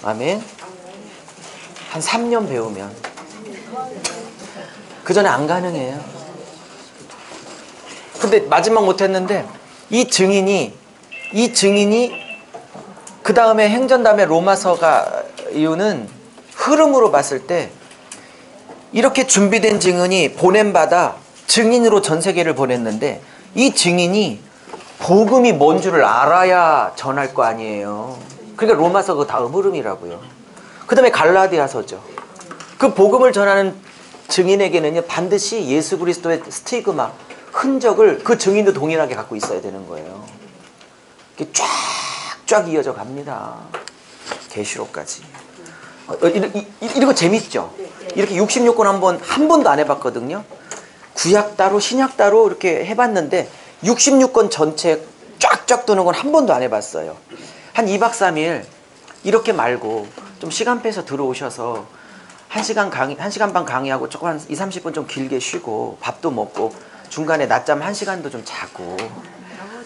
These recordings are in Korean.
아멘. 한 3년 배우면. 그 전에 안 가능해요. 근데 마지막 못했는데 이 증인이 그 다음에 행전 다음에 로마서가 이유는 흐름으로 봤을 때 이렇게 준비된 증인이 보냄받아 증인으로 전 세계를 보냈는데 이 증인이 복음이 뭔 줄을 알아야 전할 거 아니에요. 그러니까 로마서 그 다음 흐름이라고요. 그 다음에 갈라디아서죠. 그 복음을 전하는 증인에게는 반드시 예수 그리스도의 스티그마, 흔적을 그 증인도 동일하게 갖고 있어야 되는 거예요. 이게 쫙 이어져 갑니다. 계시록까지. 이거 재밌죠? 이렇게 66권 한 번도 안 해봤거든요. 구약 따로 신약 따로 이렇게 해봤는데 66권 전체 쫙쫙 도는 건 한 번도 안 해봤어요. 한 2박 3일 이렇게 말고 좀 시간 빼서 들어오셔서 1시간 반 강의하고 조금 한 2, 30분 좀 길게 쉬고 밥도 먹고 중간에 낮잠 1시간도 좀 자고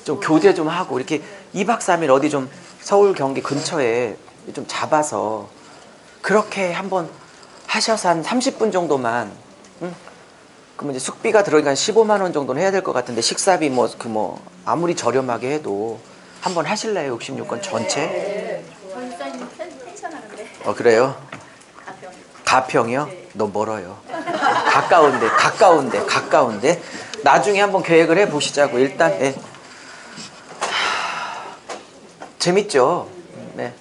좀 교제 좀 하고 이렇게 2박 3일 어디 좀 서울 경기 근처에 좀 잡아서 그렇게 한번 하셔서 한 30분 정도만 그러면 이제 숙비가 들어가니까 15만 원 정도는 해야 될 것 같은데 식사비 아무리 저렴하게 해도 한번 하실래요? 66권 전체? 전사님 펜션 하는데. 그래요? 가평이요? 너무 멀어요. 가까운데 나중에 한번 계획을 해보시자고. 일단 재밌죠? 네.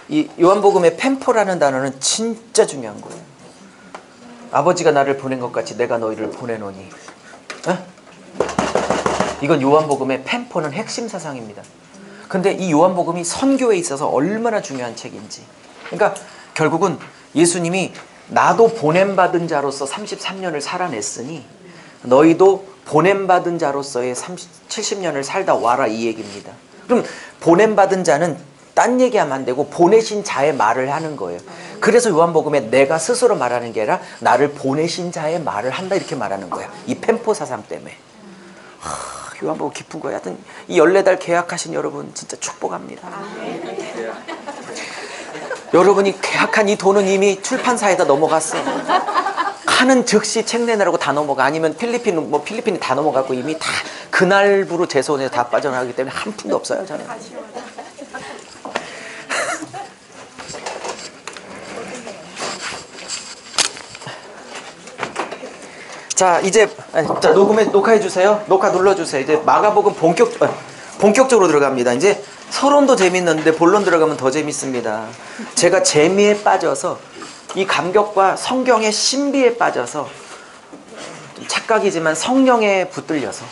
이 요한복음의 펜포라는 단어는 진짜 중요한 거예요. 아버지가 나를 보낸 것 같이 내가 너희를 보내노니. 이건 요한복음의 펜포는 핵심 사상입니다. 근데 이 요한복음이 선교에 있어서 얼마나 중요한 책인지. 그러니까 결국은 예수님이 나도 보냄받은 자로서 33년을 살아냈으니 너희도 보냄받은 자로서의 70년을 살다 와라, 이 얘기입니다. 그럼 보냄받은 자는 딴 얘기하면 안 되고 보내신 자의 말을 하는 거예요. 그래서 요한복음에 내가 스스로 말하는 게 아니라 나를 보내신 자의 말을 한다, 이렇게 말하는 거야. 이 펜포 사상 때문에. 요한복음 깊은 거야. 하여튼 이 14달 계약하신 여러분 진짜 축복합니다. 여러분이 계약한 이 돈은 이미 출판사에다 넘어갔어. 하는 즉시 책 내느라고 다 넘어가. 아니면 필리핀이 다 넘어가고 이미 다 그날부로 제 손에 다 빠져나가기 때문에 한 푼도 없어요, 저는. 자, 이제 녹화해 주세요. 녹화 눌러 주세요. 이제 마가복음 본격적으로 들어갑니다. 이제 서론도 재밌는데 본론 들어가면 더 재밌습니다. 제가 재미에 빠져서 이 감격과 성경의 신비에 빠져서 착각이지만 성령에 붙들려서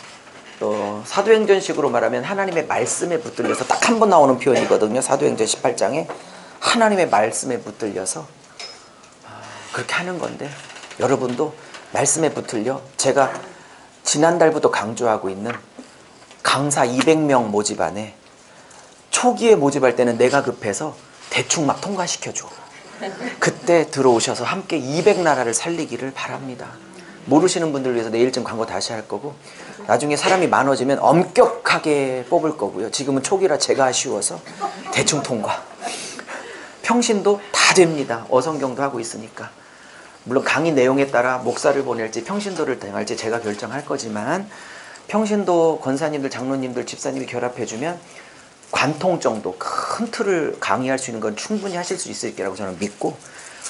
또 사도행전식으로 말하면 하나님의 말씀에 붙들려서 딱 한 번 나오는 표현이거든요. 사도행전 18장에 하나님의 말씀에 붙들려서 그렇게 하는 건데 여러분도 말씀에 붙들려 제가 지난달부터 강조하고 있는 강사 200명 모집 안에 초기에 모집할 때는 내가 급해서 대충 막 통과시켜줘. 그때 들어오셔서 함께 200나라를 살리기를 바랍니다. 모르시는 분들 위해서 내일쯤 광고 다시 할 거고 나중에 사람이 많아지면 엄격하게 뽑을 거고요. 지금은 초기라 제가 아쉬워서 대충 통과. 평신도 다 됩니다. 어성경도 하고 있으니까. 물론 강의 내용에 따라 목사를 보낼지 평신도를 당할지 제가 결정할 거지만 평신도 권사님들, 장로님들, 집사님이 결합해주면 관통 정도 큰 틀을 강의할 수 있는 건 충분히 하실 수 있을 거라고 저는 믿고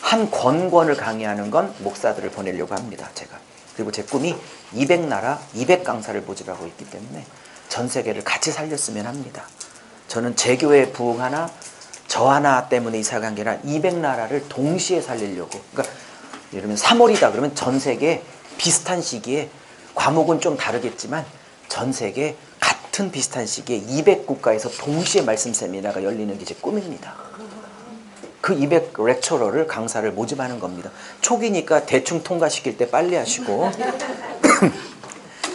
한 권권을 강의하는 건 목사들을 보내려고 합니다. 제가. 그리고 제 꿈이 200나라 200강사를 모집하고 있기 때문에 전 세계를 같이 살렸으면 합니다. 저는 제 교회 부흥 하나 저 하나 때문에 이사간 게 아니라 200나라를 동시에 살리려고. 그러니까 예를 들면 3월이다 그러면 전 세계 비슷한 시기에 과목은 좀 다르겠지만 전 세계 같은 비슷한 시기에 200국가에서 동시에 말씀 세미나가 열리는 게 제 꿈입니다. 그 200 렉처러를 강사를 모집하는 겁니다. 초기니까 대충 통과시킬 때 빨리 하시고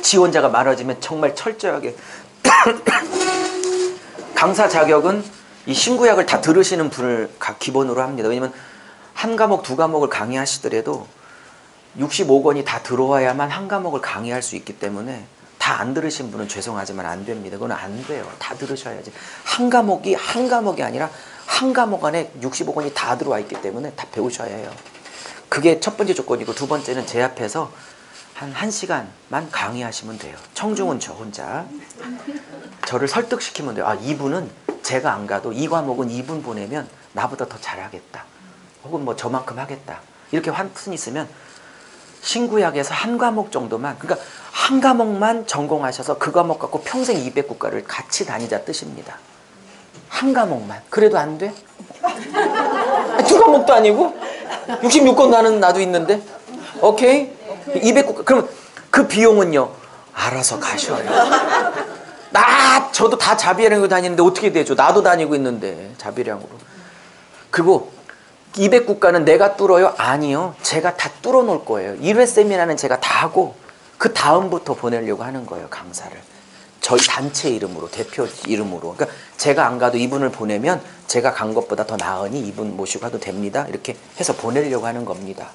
지원자가 많아지면 정말 철저하게 강사 자격은 이 신구약을 다 들으시는 분을 기본으로 합니다. 왜냐면 한 과목, 두 과목을 강의하시더라도 65권이 다 들어와야만 한 과목을 강의할 수 있기 때문에 다 안 들으신 분은 죄송하지만 안 됩니다. 그건 안 돼요. 다 들으셔야지. 한 과목이 아니라 한 과목 안에 65권이 다 들어와 있기 때문에 다 배우셔야 해요. 그게 첫 번째 조건이고, 두 번째는 제 앞에서 한 1시간만 강의하시면 돼요. 청중은 저 혼자. 저를 설득시키면 돼요. 아, 이분은 제가 안 가도 이 과목은 이분 보내면 나보다 더 잘하겠다. 혹은 뭐 저만큼 하겠다. 이렇게 환승이 있으면 신구약에서 한 과목 정도만, 그러니까 한 과목만 전공하셔서 그 과목 갖고 평생 200국가를 같이 다니자 뜻입니다. 한 과목만. 그래도 안 돼? 두 과목도 아니고 66권 나도 있는데. 오케이? 200국가. 그럼 그 비용은요, 알아서 가셔요. 저도 다 자비량으로 다니는데 어떻게 되죠? 나도 다니고 있는데 자비량으로. 그리고 200국가는 내가 뚫어요? 아니요. 제가 다 뚫어 놓을 거예요. 1회 세미나는 제가 다 하고 그 다음부터 보내려고 하는 거예요, 강사를. 저희 단체 이름으로, 대표 이름으로. 그러니까 제가 안 가도 이분을 보내면 제가 간 것보다 더 나으니 이분 모시고 가도 됩니다. 이렇게 해서 보내려고 하는 겁니다.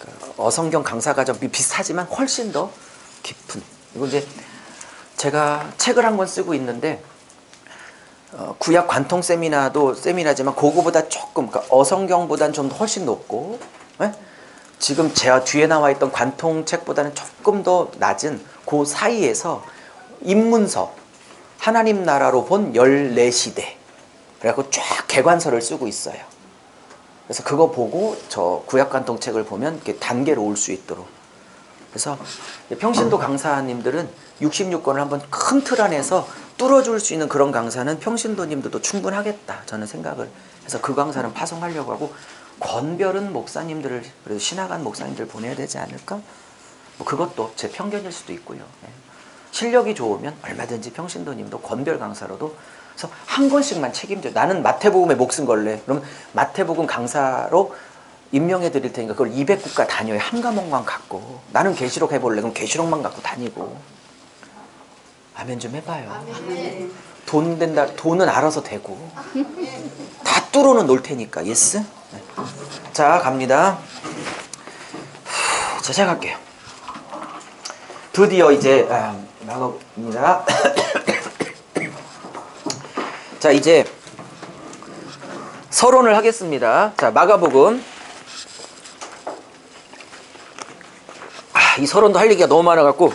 그러니까 어성경 강사가 좀 비슷하지만 훨씬 더 깊은. 이거 이제 제가 책을 한 권 쓰고 있는데, 구약 관통 세미나도 세미나지만 그거보다 조금, 그러니까 어성경보다는 좀 훨씬 높고, 네? 지금 제 뒤에 나와 있던 관통책보다는 조금 더 낮은 그 사이에서 입문서, 하나님 나라로 본 14시대 그래갖고 쫙 개관서를 쓰고 있어요. 그래서 그거 보고 저 구약관통책을 보면 이렇게 단계로 올 수 있도록. 그래서 평신도 강사님들은 66권을 한번 큰 틀 안에서 뚫어줄 수 있는 그런 강사는 평신도님들도 충분하겠다, 저는 생각을 해서 그 강사는 파송하려고 하고, 권별은 목사님들을, 그래도 신학한 목사님들 보내야 되지 않을까? 뭐 그것도 제 편견일 수도 있고요. 실력이 좋으면 얼마든지 평신도님도 권별 강사로도, 그래서 한 권씩만 책임져. 나는 마태복음에 목숨 걸래. 그러면 마태복음 강사로 임명해 드릴 테니까 그걸 200국가 다녀요. 한 과목만 갖고. 나는 계시록 해볼래. 그럼 계시록만 갖고 다니고. 아멘 좀 해봐요. 아멘. 돈 된다. 돈은 알아서 되고. 다 뚫어는 놓을 테니까. 예스? 네. 자, 갑니다. 자, 시작할게요. 드디어 이제 나갑니다. 자, 이제 서론을 하겠습니다. 자, 마가복음. 이 서론도 할 얘기가 너무 많아갖고,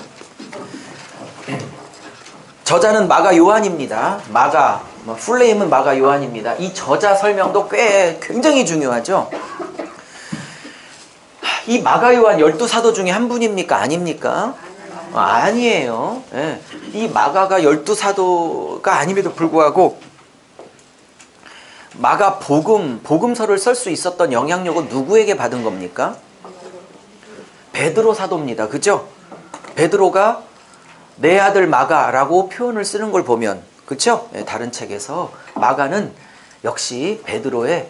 저자는 마가 요한입니다. 마가, 풀네임은 마가 요한입니다. 이 저자 설명도 굉장히 중요하죠. 이 마가 요한 12사도 중에 한 분입니까? 아닙니까? 아니에요. 예. 이 마가가 12사도가 아님에도 불구하고 마가 복음서를 쓸 수 있었던 영향력은 누구에게 받은 겁니까? 베드로 사도입니다. 그죠? 베드로가 내 아들 마가라고 표현을 쓰는 걸 보면, 그쵸? 예, 다른 책에서 마가는 역시 베드로의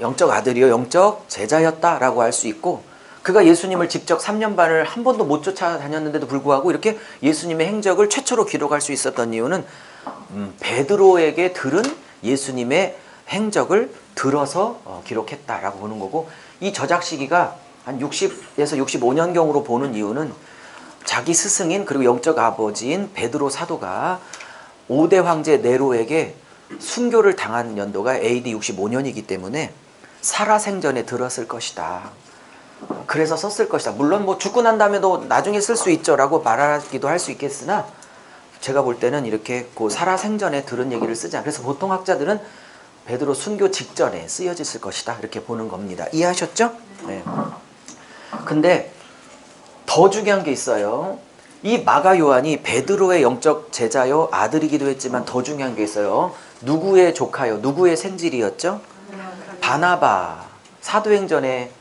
영적 아들이요, 영적 제자였다라고 할 수 있고, 그가 예수님을 직접 3년 반을 한 번도 못 쫓아다녔는데도 불구하고 이렇게 예수님의 행적을 최초로 기록할 수 있었던 이유는 베드로에게 들은 예수님의 행적을 들어서 기록했다라고 보는 거고, 이 저작 시기가 한 60에서 65년경으로 보는 이유는 자기 스승인 그리고 영적 아버지인 베드로 사도가 5대 황제 네로에게 순교를 당한 연도가 AD 65년이기 때문에 살아생전에 들었을 것이다. 그래서 썼을 것이다. 물론 뭐 죽고 난 다음에도 나중에 쓸 수 있죠 라고 말하기도 할 수 있겠으나, 제가 볼 때는 이렇게 그 살아생전에 들은 얘기를 쓰지 않아요. 그래서 보통 학자들은 베드로 순교 직전에 쓰여졌을 것이다 이렇게 보는 겁니다. 이해하셨죠? 네. 근데 더 중요한 게 있어요. 이 마가 요한이 베드로의 영적 제자요 아들이기도 했지만 더 중요한 게 있어요. 누구의 조카요? 누구의 생질이었죠? 바나바. 사도행전에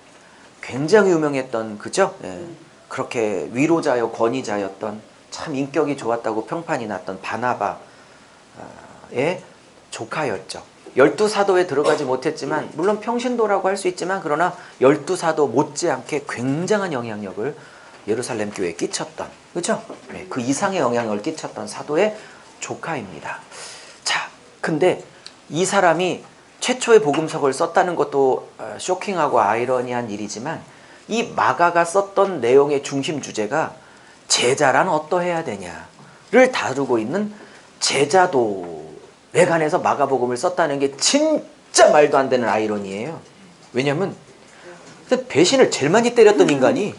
굉장히 유명했던, 그죠? 예. 그렇게 위로자요 권위자였던, 참 인격이 좋았다고 평판이 났던 바나바의 조카였죠. 12사도에 들어가지 못했지만, 물론 평신도라고 할 수 있지만, 그러나 12사도 못지않게 굉장한 영향력을 예루살렘 교회에 끼쳤던, 그죠? 네, 그 이상의 영향을 끼쳤던 사도의 조카입니다. 자, 근데 이 사람이 최초의 복음서를 썼다는 것도 쇼킹하고 아이러니한 일이지만, 이 마가가 썼던 내용의 중심 주제가 제자란 어떠해야 되냐를 다루고 있는 제자도에 외관에서 마가복음을 썼다는 게 진짜 말도 안 되는 아이러니예요. 왜냐하면 배신을 제일 많이 때렸던 인간이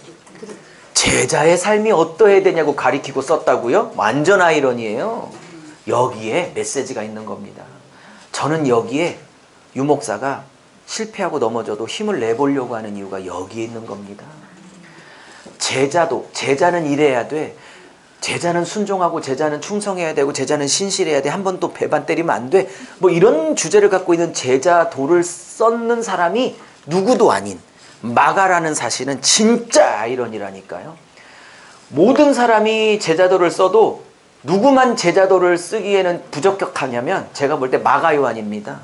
제자의 삶이 어떠해야 되냐고 가리키고 썼다고요? 완전 아이러니예요. 여기에 메시지가 있는 겁니다. 저는 여기에 유 목사가 실패하고 넘어져도 힘을 내보려고 하는 이유가 여기에 있는 겁니다. 제자는 이래야 돼. 제자는 순종하고 제자는 충성해야 되고 제자는 신실해야 돼. 한 번 또 배반 때리면 안 돼. 뭐 이런 주제를 갖고 있는 제자도를 썼는 사람이 누구도 아닌 마가라는 사실은 진짜 아이러니라니까요. 모든 사람이 제자도를 써도 누구만 제자도를 쓰기에는 부적격하냐면 제가 볼 때 마가 요한입니다.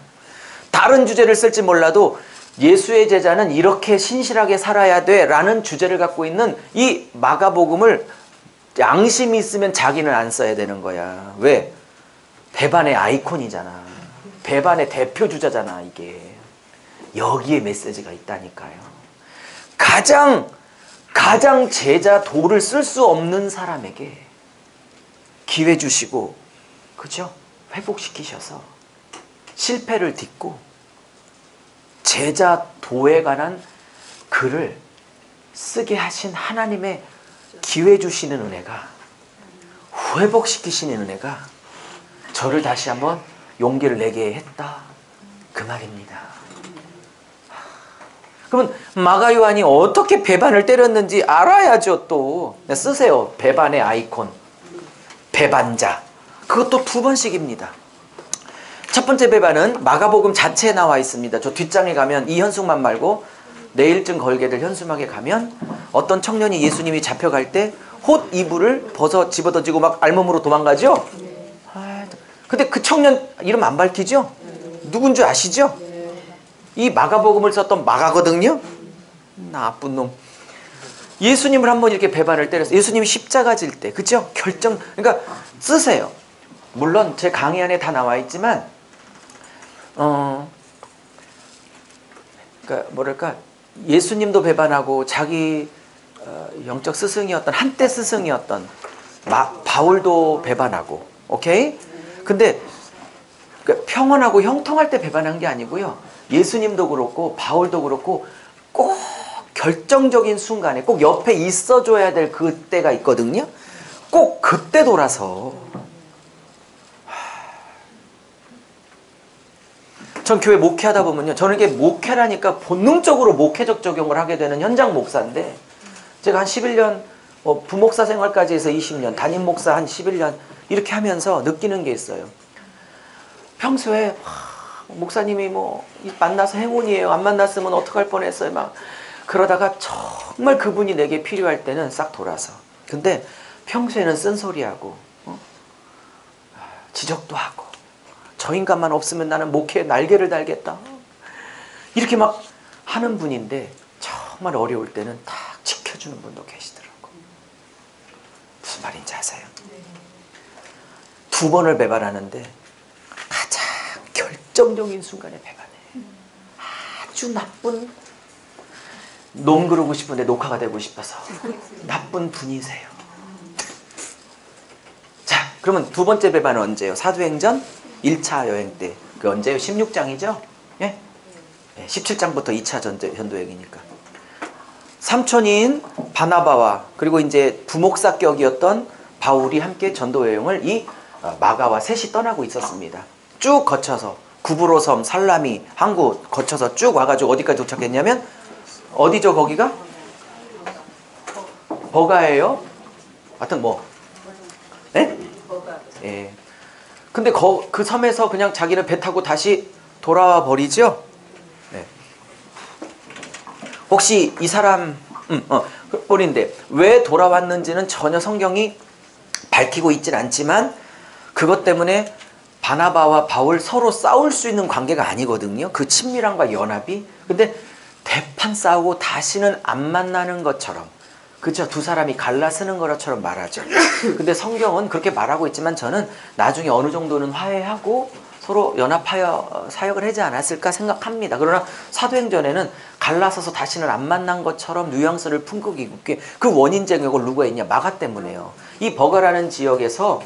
다른 주제를 쓸지 몰라도 예수의 제자는 이렇게 신실하게 살아야 돼 라는 주제를 갖고 있는 이 마가복음을 양심이 있으면 자기는 안 써야 되는 거야. 왜? 배반의 아이콘이잖아. 배반의 대표 주자잖아 이게. 여기에 메시지가 있다니까요. 가장 제자도를 쓸 수 없는 사람에게 기회 주시고, 그죠? 회복시키셔서 실패를 딛고 제자도에 관한 글을 쓰게 하신 하나님의 기회 주시는 은혜가, 회복시키시는 은혜가 저를 다시 한번 용기를 내게 했다 그 말입니다. 그러면 마가 요한이 어떻게 배반을 때렸는지 알아야죠. 또 쓰세요. 배반의 아이콘, 배반자. 그것도 2번씩입니다. 첫 번째 배반은 마가복음 자체에 나와 있습니다. 저 뒷장에 가면 이 현숙만 말고 내일쯤 걸게 될 현수막에 가면 어떤 청년이 예수님이 잡혀갈 때 홑 이불을 벗어 집어던지고 막 알몸으로 도망가죠? 근데 그 청년 이름 안 밝히죠? 누군 줄 아시죠? 이 마가복음을 썼던 마가거든요? 나쁜 놈. 예수님을 한번 이렇게 배반을 때렸어요. 예수님이 십자가 질 때, 그죠? 그러니까 쓰세요. 물론 제 강의 안에 다 나와 있지만, 그러니까 뭐랄까, 예수님도 배반하고 자기 영적 스승이었던, 한때 스승이었던 바울도 배반하고, 오케이? 근데 그러니까 평온하고 형통할 때 배반한 게 아니고요. 예수님도 그렇고 바울도 그렇고 꼭 결정적인 순간에 꼭 옆에 있어줘야 될 그때가 있거든요. 꼭 그때 돌아서. 전 교회 목회하다 보면요, 저는 이게 목회라니까 본능적으로 목회적 적용을 하게 되는 현장 목사인데, 제가 한 11년 부목사 생활까지 해서 20년, 담임 목사 한 11년 이렇게 하면서 느끼는 게 있어요. 평소에 목사님이 뭐 만나서 행운이에요, 안 만났으면 어떡할 뻔했어요, 막 그러다가 정말 그분이 내게 필요할 때는 싹 돌아서. 근데 평소에는 쓴소리하고 지적도 하고, 저 인간만 없으면 나는 목회에 날개를 달겠다 이렇게 막 하는 분인데, 정말 어려울 때는 딱 지켜주는 분도 계시더라고. 무슨 말인지 아세요? 2번을 배반하는데 가장 결정적인 순간에 배반해. 아주 나쁜, 놈 그러고 싶은데 녹화가 되고 싶어서 나쁜 분이세요. 자, 그러면 2번째 배반은 언제예요? 사도행전 1차 여행 때. 그 언제예요? 16장이죠? 예? 네, 17장부터 2차 전도여행이니까. 삼촌인 바나바와 그리고 이제 부목사격이었던 바울이 함께 전도여행을 이 마가와 셋이 떠나고 있었습니다. 쭉 거쳐서 구브로섬, 살라미, 항구 거쳐서 쭉 와가지고 어디까지 도착했냐면, 어디죠 거기가? 버가예요? 하여튼 뭐, 네? 예. 근데 그 섬에서 그냥 자기는 배 타고 다시 돌아와 버리죠? 네. 혹시 이 사람, 꼴인데 왜 돌아왔는지는 전혀 성경이 밝히고 있진 않지만, 그것 때문에 바나바와 바울 서로 싸울 수 있는 관계가 아니거든요. 그 친밀함과 연합이. 근데 대판 싸우고 다시는 안 만나는 것처럼, 그죠? 두 사람이 갈라서는 것처럼 말하죠. 근데 성경은 그렇게 말하고 있지만 저는 나중에 어느 정도는 화해하고 서로 연합하여 사역을 하지 않았을까 생각합니다. 그러나 사도행전에는 갈라서서 다시는 안 만난 것처럼 뉘앙스를 품고 있게, 그 원인 제공을 누가 있냐? 마가 때문에요. 이 버가라는 지역에서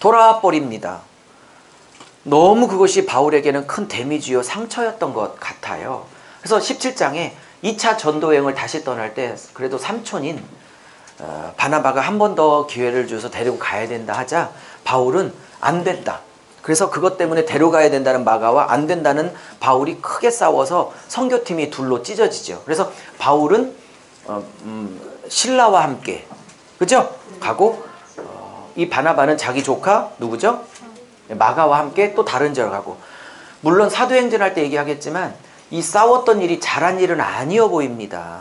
돌아와 버립니다. 너무 그것이 바울에게는 큰 데미지요 상처였던 것 같아요. 그래서 17장에 2차 전도여행을 다시 떠날 때 그래도 삼촌인 바나바가 한 번 더 기회를 줘서 데리고 가야 된다 하자 바울은 안 된다. 그래서 그것 때문에 데려가야 된다는 마가와 안 된다는 바울이 크게 싸워서 선교팀이 둘로 찢어지죠. 그래서 바울은 실라와 함께 그죠? 가고 이 바나바는 자기 조카 누구죠? 마가와 함께 또 다른 지역 가고, 물론 사도행전 할 때 얘기하겠지만 이 싸웠던 일이 잘한 일은 아니어 보입니다.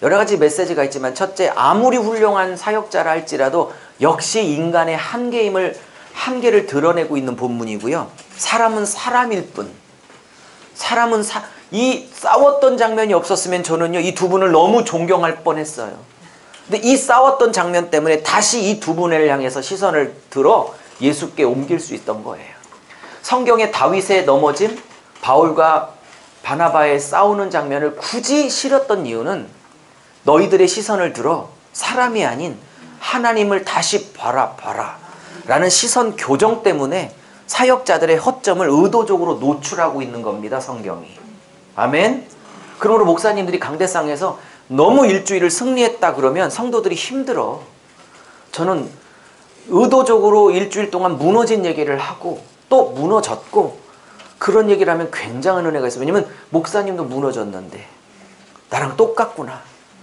여러 가지 메시지가 있지만 첫째, 아무리 훌륭한 사역자라 할지라도 역시 인간의 한계를 드러내고 있는 본문이고요. 사람은 사람일 뿐. 이 싸웠던 장면이 없었으면 저는요 이 두 분을 너무 존경할 뻔했어요. 근데 이 싸웠던 장면 때문에 다시 이 두 분을 향해서 시선을 들어 예수께 옮길 수 있던 거예요. 성경의 다윗의 넘어짐, 바울과 바나바의 싸우는 장면을 굳이 실었던 이유는 너희들의 시선을 들어 사람이 아닌 하나님을 다시 봐라 라는 시선 교정 때문에 사역자들의 허점을 의도적으로 노출하고 있는 겁니다. 성경이. 아멘. 그러므로 목사님들이 강대상에서 너무 일주일을 승리했다 그러면 성도들이 힘들어. 저는 의도적으로 일주일 동안 무너진 얘기를 하고 또 무너졌고 그런 얘기를 하면 굉장한 은혜가 있어요. 왜냐면 목사님도 무너졌는데 나랑 똑같구나.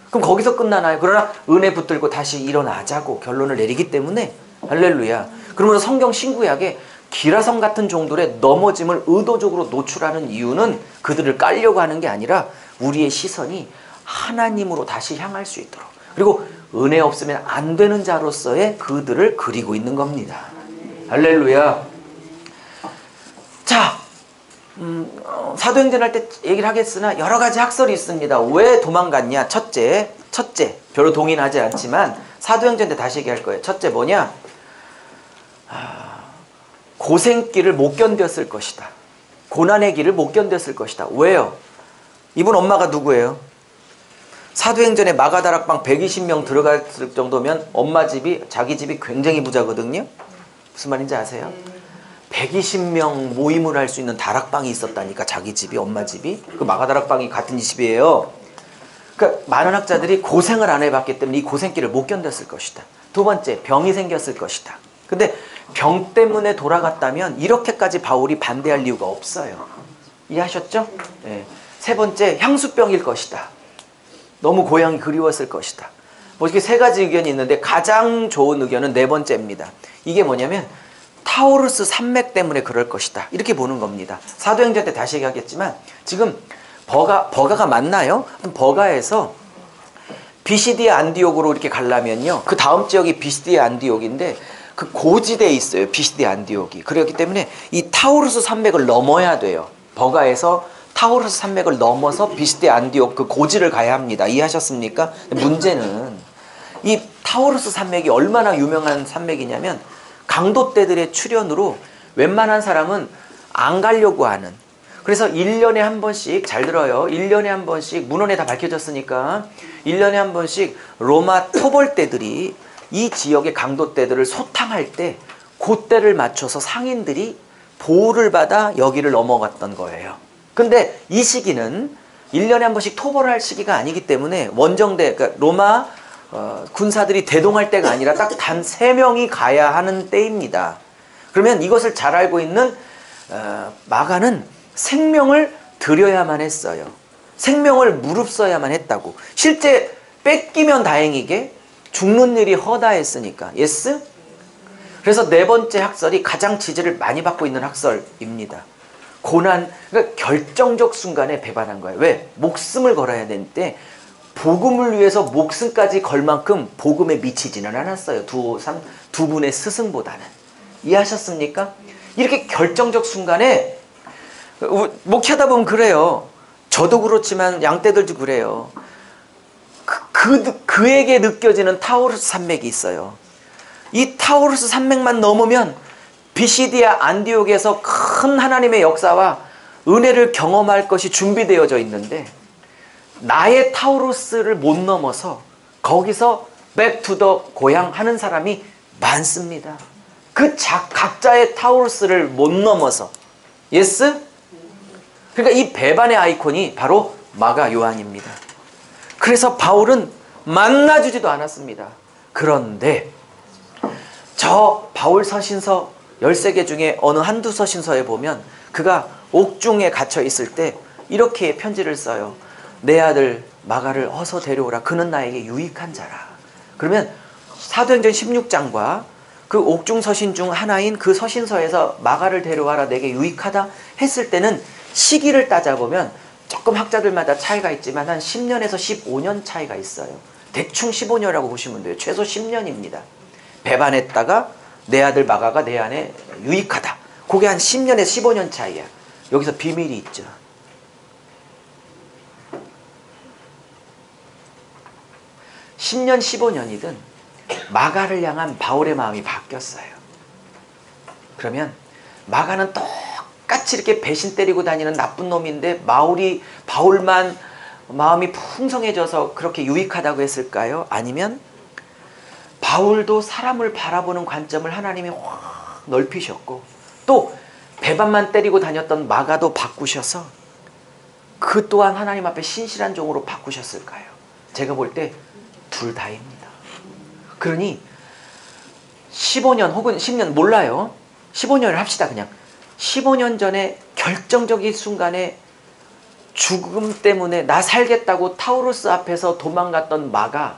그럼 거기서 끝나나요? 그러나 은혜 붙들고 다시 일어나자고 결론을 내리기 때문에 할렐루야. 그러면서 성경 신구약에 기라성 같은 종들의 넘어짐을 의도적으로 노출하는 이유는 그들을 깔려고 하는 게 아니라 우리의 시선이 하나님으로 다시 향할 수 있도록, 그리고 은혜 없으면 안 되는 자로서의 그들을 그리고 있는 겁니다. 할렐루야. 자, 사도행전 할 때 얘기를 하겠으나 여러 가지 학설이 있습니다. 왜 도망갔냐? 첫째, 별로 동의하지 않지만 사도행전 때 다시 얘기할 거예요. 첫째 뭐냐? 고생길을 못 견뎠을 것이다. 고난의 길을 못 견뎠을 것이다. 왜요? 이분 엄마가 누구예요? 사도행전에 마가다락방 120명 들어갔을 정도면 엄마 집이, 자기 집이 굉장히 부자거든요. 무슨 말인지 아세요? 120명 모임을 할 수 있는 다락방이 있었다니까. 자기 집이, 엄마 집이. 그 마가다락방이 같은 집이에요. 그러니까 많은 학자들이 고생을 안 해봤기 때문에 이 고생길을 못 견뎠을 것이다. 두 번째, 병이 생겼을 것이다. 근데 병 때문에 돌아갔다면 이렇게까지 바울이 반대할 이유가 없어요. 이해하셨죠? 네. 세 번째, 향수병일 것이다. 너무 고향이 그리웠을 것이다. 뭐 이렇게 세 가지 의견이 있는데 가장 좋은 의견은 네 번째입니다. 이게 뭐냐면 타우루스 산맥 때문에 그럴 것이다. 이렇게 보는 겁니다. 사도행전 때 다시 얘기하겠지만 지금 버가가 맞나요? 버가에서 비시디아 안디옥으로 이렇게 가려면요. 그 다음 지역이 비시디아 안디옥인데 그 고지대에 있어요. 비시디아 안디옥이. 그렇기 때문에 이 타우루스 산맥을 넘어야 돼요. 버가에서 타우루스 산맥을 넘어서 비시디아 안디옥 그 고지를 가야 합니다. 이해하셨습니까? 문제는 이 타우루스 산맥이 얼마나 유명한 산맥이냐면 강도떼들의 출현으로 웬만한 사람은 안 가려고 하는, 그래서 1년에 한 번씩, 잘 들어요, 1년에 한 번씩, 문헌에 다 밝혀졌으니까 1년에 한 번씩 로마 토벌떼들이 이 지역의 강도떼들을 소탕할 때 그때를 맞춰서 상인들이 보호를 받아 여기를 넘어갔던 거예요. 근데 이 시기는 1년에 한 번씩 토벌할 시기가 아니기 때문에 원정대, 그러니까 로마 군사들이 대동할 때가 아니라 딱 단 3명이 가야 하는 때입니다. 그러면 이것을 잘 알고 있는 마가는 생명을 들여야만 했어요. 생명을 무릅써야만 했다고. 실제 뺏기면 다행이게 죽는 일이 허다했으니까. 예스? 그래서 네 번째 학설이 가장 지지를 많이 받고 있는 학설입니다. 고난, 그러니까 결정적 순간에 배반한 거예요. 왜? 목숨을 걸어야 되는데 복음을 위해서 목숨까지 걸 만큼 복음에 미치지는 않았어요. 두 분의 스승보다는. 이해하셨습니까? 이렇게 결정적 순간에 목회하다 보면 그래요. 저도 그렇지만 양떼들도 그래요. 그에게 느껴지는 타우루스 산맥이 있어요. 이 타우루스 산맥만 넘으면 비시디아 안디옥에서 큰 하나님의 역사와 은혜를 경험할 것이 준비되어져 있는데 나의 타우루스를 못 넘어서 거기서 back to the 고향 하는 사람이 많습니다. 그 각자의 타우루스를 못 넘어서 예스? 그러니까 이 배반의 아이콘이 바로 마가 요한입니다. 그래서 바울은 만나주지도 않았습니다. 그런데 저 바울 서신서 13개 중에 어느 한두 서신서에 보면 그가 옥중에 갇혀 있을 때 이렇게 편지를 써요. 내 아들 마가를 어서 데려오라. 그는 나에게 유익한 자라. 그러면 사도행전 16장과 그 옥중 서신 중 하나인 그 서신서에서 마가를 데려와라 내게 유익하다 했을 때는 시기를 따져보면 조금 학자들마다 차이가 있지만 한 10년에서 15년 차이가 있어요. 대충 15년이라고 보시면 돼요. 최소 10년입니다. 배반했다가 내 아들 마가가 내 안에 유익하다. 그게 한 10년에서 15년 차이야. 여기서 비밀이 있죠. 10년, 15년이든 마가를 향한 바울의 마음이 바뀌었어요. 그러면 마가는 똑같이 이렇게 배신 때리고 다니는 나쁜 놈인데 바울만 마음이 풍성해져서 그렇게 유익하다고 했을까요? 아니면 바울도 사람을 바라보는 관점을 하나님이 확 넓히셨고 또 배반만 때리고 다녔던 마가도 바꾸셔서 그 또한 하나님 앞에 신실한 종으로 바꾸셨을까요? 제가 볼 때 둘 다입니다. 그러니 15년 혹은 10년 몰라요. 15년을 합시다. 그냥 15년 전에 결정적인 순간에 죽음 때문에 나 살겠다고 타우루스 앞에서 도망갔던 마가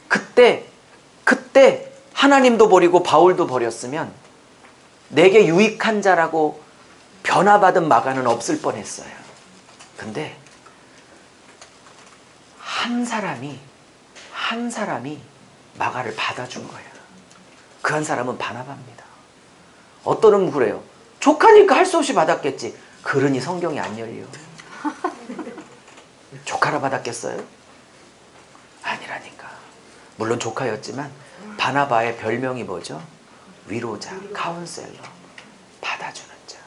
그때 하나님도 버리고 바울도 버렸으면 내게 유익한 자라고 변화받은 마가는 없을 뻔했어요. 근데 한 사람이 마가를 받아준 거예요. 그 한 사람은 바나바입니다. 어떤 놈은 그래요. 조카니까 할 수 없이 받았겠지. 그러니 성경이 안 열려. 조카라 받았겠어요? 아니라니까. 물론 조카였지만 바나바의 별명이 뭐죠? 위로자, 카운셀러, 받아주는 자.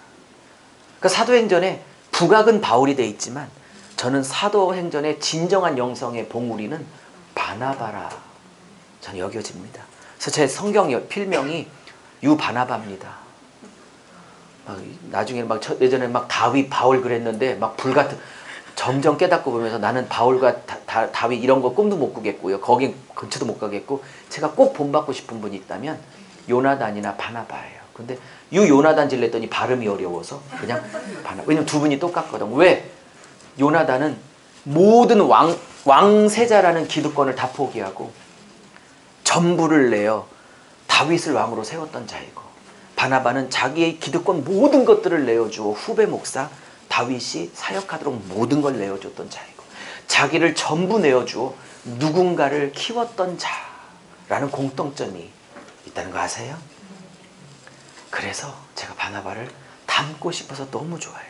그러니까 사도행전에 북악은 바울이 돼 있지만 저는 사도행전의 진정한 영성의 봉우리는 바나바라 저는 여겨집니다. 그래서 제 성경 필명이 유바나바입니다. 나중에 예전에 다윗, 바울 그랬는데 불같은 점점 깨닫고 보면서 나는 바울과 다윗 이런 거 꿈도 못 꾸겠고요. 거긴 근처도 못 가겠고 제가 꼭 본받고 싶은 분이 있다면 요나단이나 바나바예요. 근데 요나단 질랬더니 발음이 어려워서 그냥 바나바. 왜냐면 두 분이 똑같거든. 왜? 요나단은 모든 왕세자라는 기득권을 다 포기하고 전부를 내어 다윗을 왕으로 세웠던 자이고 바나바는 자기의 기득권 모든 것들을 내어주어 후배 목사 다윗이 사역하도록 모든 걸 내어줬던 자이고 자기를 전부 내어주어 누군가를 키웠던 자라는 공통점이 있다는 거 아세요? 그래서 제가 바나바를 닮고 싶어서 너무 좋아해요.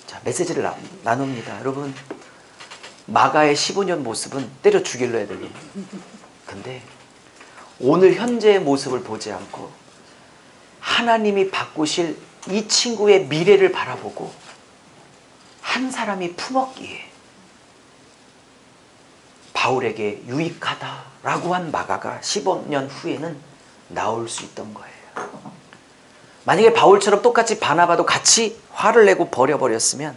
자, 메시지를 나눕니다. 여러분 마가의 15년 모습은 때려 죽일러 해야 되거든요. 근데 오늘 현재의 모습을 보지 않고 하나님이 바꾸실 이 친구의 미래를 바라보고 한 사람이 품었기에 바울에게 유익하다라고 한 마가가 15년 후에는 나올 수 있던 거예요. 만약에 바울처럼 똑같이 바나바도 같이 화를 내고 버려버렸으면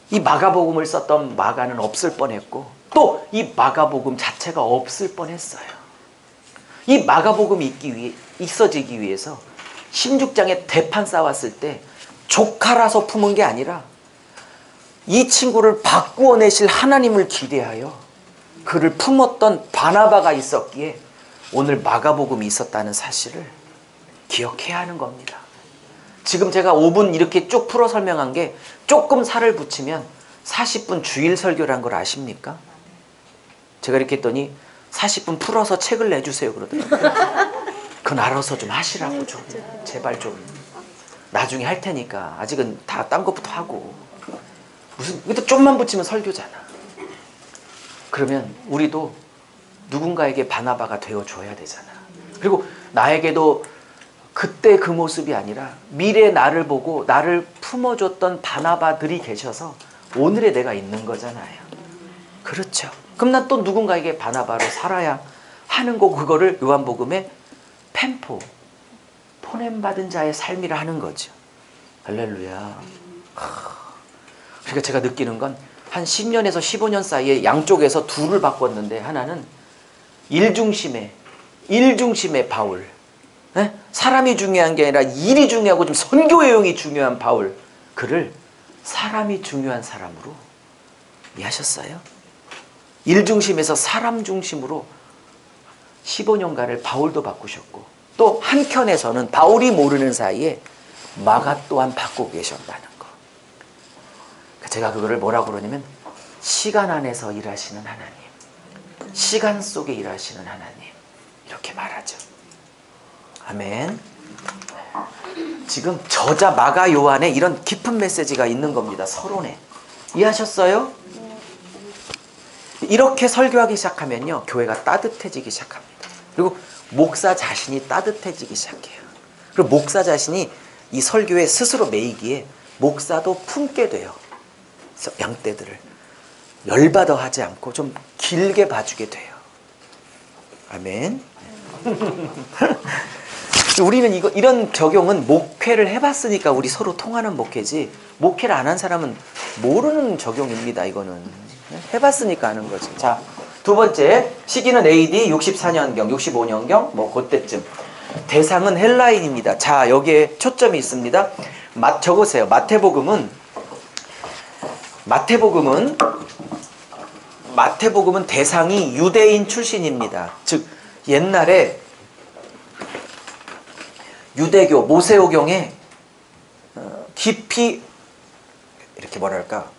이 마가복음을 썼던 마가는 없을 뻔했고 또 이 마가복음 자체가 없을 뻔했어요. 이 마가복음이 있어지기 위해서 16장에 대판 싸웠을 때 조카라서 품은 게 아니라 이 친구를 바꾸어내실 하나님을 기대하여 그를 품었던 바나바가 있었기에 오늘 마가복음이 있었다는 사실을 기억해야 하는 겁니다. 지금 제가 5분 이렇게 쭉 풀어 설명한 게 조금 살을 붙이면 40분 주일 설교란 걸 아십니까? 제가 이렇게 했더니 40분 풀어서 책을 내주세요 그러더라고요. 그건 알아서 좀 하시라고 좀 제발 좀 나중에 할 테니까 아직은 다 딴 것부터 하고 무슨 이것도 좀만 붙이면 설교잖아. 그러면 우리도 누군가에게 바나바가 되어줘야 되잖아. 그리고 나에게도 그때 그 모습이 아니라 미래 나를 보고 나를 품어줬던 바나바들이 계셔서 오늘의 내가 있는 거잖아요. 그렇죠. 그럼 난 또 누군가에게 바나바로 살아야 하는 거고 그거를 요한복음에 펜포 보냄받은 자의 삶이라 하는 거죠. 할렐루야. 그러니까 제가 느끼는 건 한 10년에서 15년 사이에 양쪽에서 둘을 바꿨는데, 하나는 일 중심의 바울, 네? 사람이 중요한 게 아니라 일이 중요하고 좀 선교여용이 중요한 바울, 그를 사람이 중요한 사람으로 이해하셨어요? 일 중심에서 사람 중심으로 15년간을 바울도 바꾸셨고, 또 한켠에서는 바울이 모르는 사이에 마가 또한 바꾸고 계셨다는 거. 제가 그거를 뭐라고 그러냐면 시간 안에서 일하시는 하나님, 시간 속에 일하시는 하나님, 이렇게 말하죠. 아멘. 지금 저자 마가 요한에 이런 깊은 메시지가 있는 겁니다. 서론에. 이해하셨어요? 이렇게 설교하기 시작하면요, 교회가 따뜻해지기 시작합니다. 그리고 목사 자신이 따뜻해지기 시작해요. 그리고 목사 자신이 이 설교에 스스로 매이기에 목사도 품게 돼요. 양떼들을 열받아 하지 않고 좀 길게 봐주게 돼요. 아멘. 우리는 이런 적용은 목회를 해봤으니까 우리 서로 통하는 목회지, 목회를 안 한 사람은 모르는 적용입니다. 이거는 해봤으니까 하는 거지. 자, 두 번째, 시기는 AD 64년경, 65년경, 뭐 그때쯤. 대상은 헬라인입니다. 자, 여기에 초점이 있습니다. 적으세요. 마태복음은 대상이 유대인 출신입니다. 즉 옛날에 유대교 모세오경에 깊이 이렇게 뭐랄까,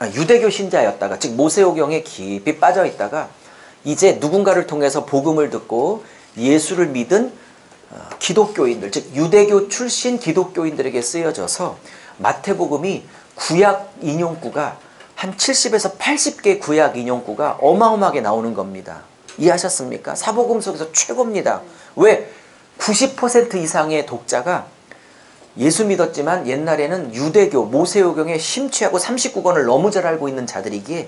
유대교 신자였다가, 즉 모세오경에 깊이 빠져 있다가 이제 누군가를 통해서 복음을 듣고 예수를 믿은 기독교인들, 즉 유대교 출신 기독교인들에게 쓰여져서 마태복음이 구약 인용구가 한 70에서 80개 구약 인용구가 어마어마하게 나오는 겁니다. 이해하셨습니까? 사복음 속에서 최고입니다. 왜? 90% 이상의 독자가 예수 믿었지만 옛날에는 유대교 모세오경에 심취하고 39권을 너무 잘 알고 있는 자들이기에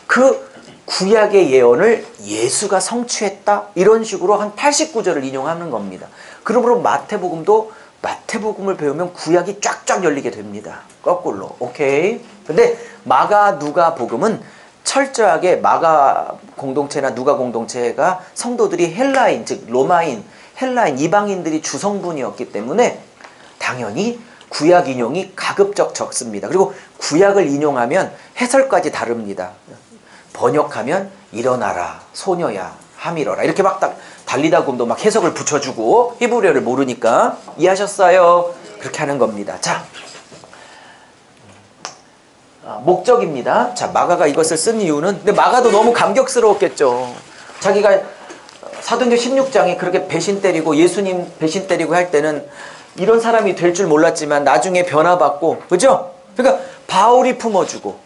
그 구약의 예언을 예수가 성취했다, 이런 식으로 한 89절을 인용하는 겁니다. 그러므로 마태복음을 배우면 구약이 쫙쫙 열리게 됩니다. 거꾸로. 오케이? 근데 마가 누가 복음은 철저하게 마가 공동체나 누가 공동체가 성도들이 헬라인, 즉 로마인, 헬라인, 이방인들이 주성분이었기 때문에 당연히 구약 인용이 가급적 적습니다. 그리고 구약을 인용하면 해설까지 다릅니다. 번역하면 일어나라, 소녀야, 하밀어라, 이렇게 막 달리다금도 막 해석을 붙여주고, 히브리어를 모르니까. 이해하셨어요? 그렇게 하는 겁니다. 자, 목적입니다. 자, 마가가 이것을 쓴 이유는, 근데 마가도 너무 감격스러웠겠죠. 자기가 사도행전 16장에 그렇게 배신 때리고 예수님 배신 때리고 할 때는 이런 사람이 될 줄 몰랐지만 나중에 변화받고, 그죠? 그러니까 바울이 품어주고,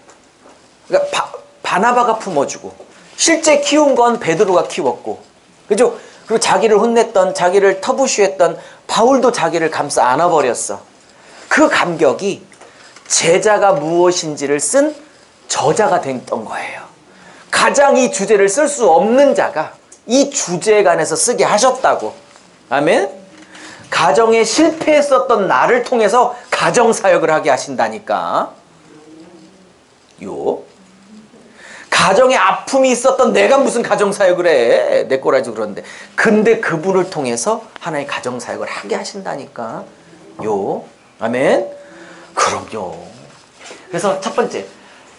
그러니까 바나바가 품어주고, 실제 키운 건 베드로가 키웠고, 그죠? 그리고 자기를 혼냈던, 자기를 터부시했던 바울도 자기를 감싸 안아버렸어. 그 감격이 제자가 무엇인지를 쓴 저자가 됐던 거예요. 가장 이 주제를 쓸 수 없는 자가 이 주제에 관해서 쓰게 하셨다고. 아멘? 가정에 실패했었던 나를 통해서 가정사역을 하게 하신다니까. 가정에 아픔이 있었던 내가 무슨 가정사역을 해. 내 거라지 그런데. 근데 그분을 통해서 하나의 가정사역을 하게 하신다니까. 아멘? 그럼요. 그래서 첫 번째,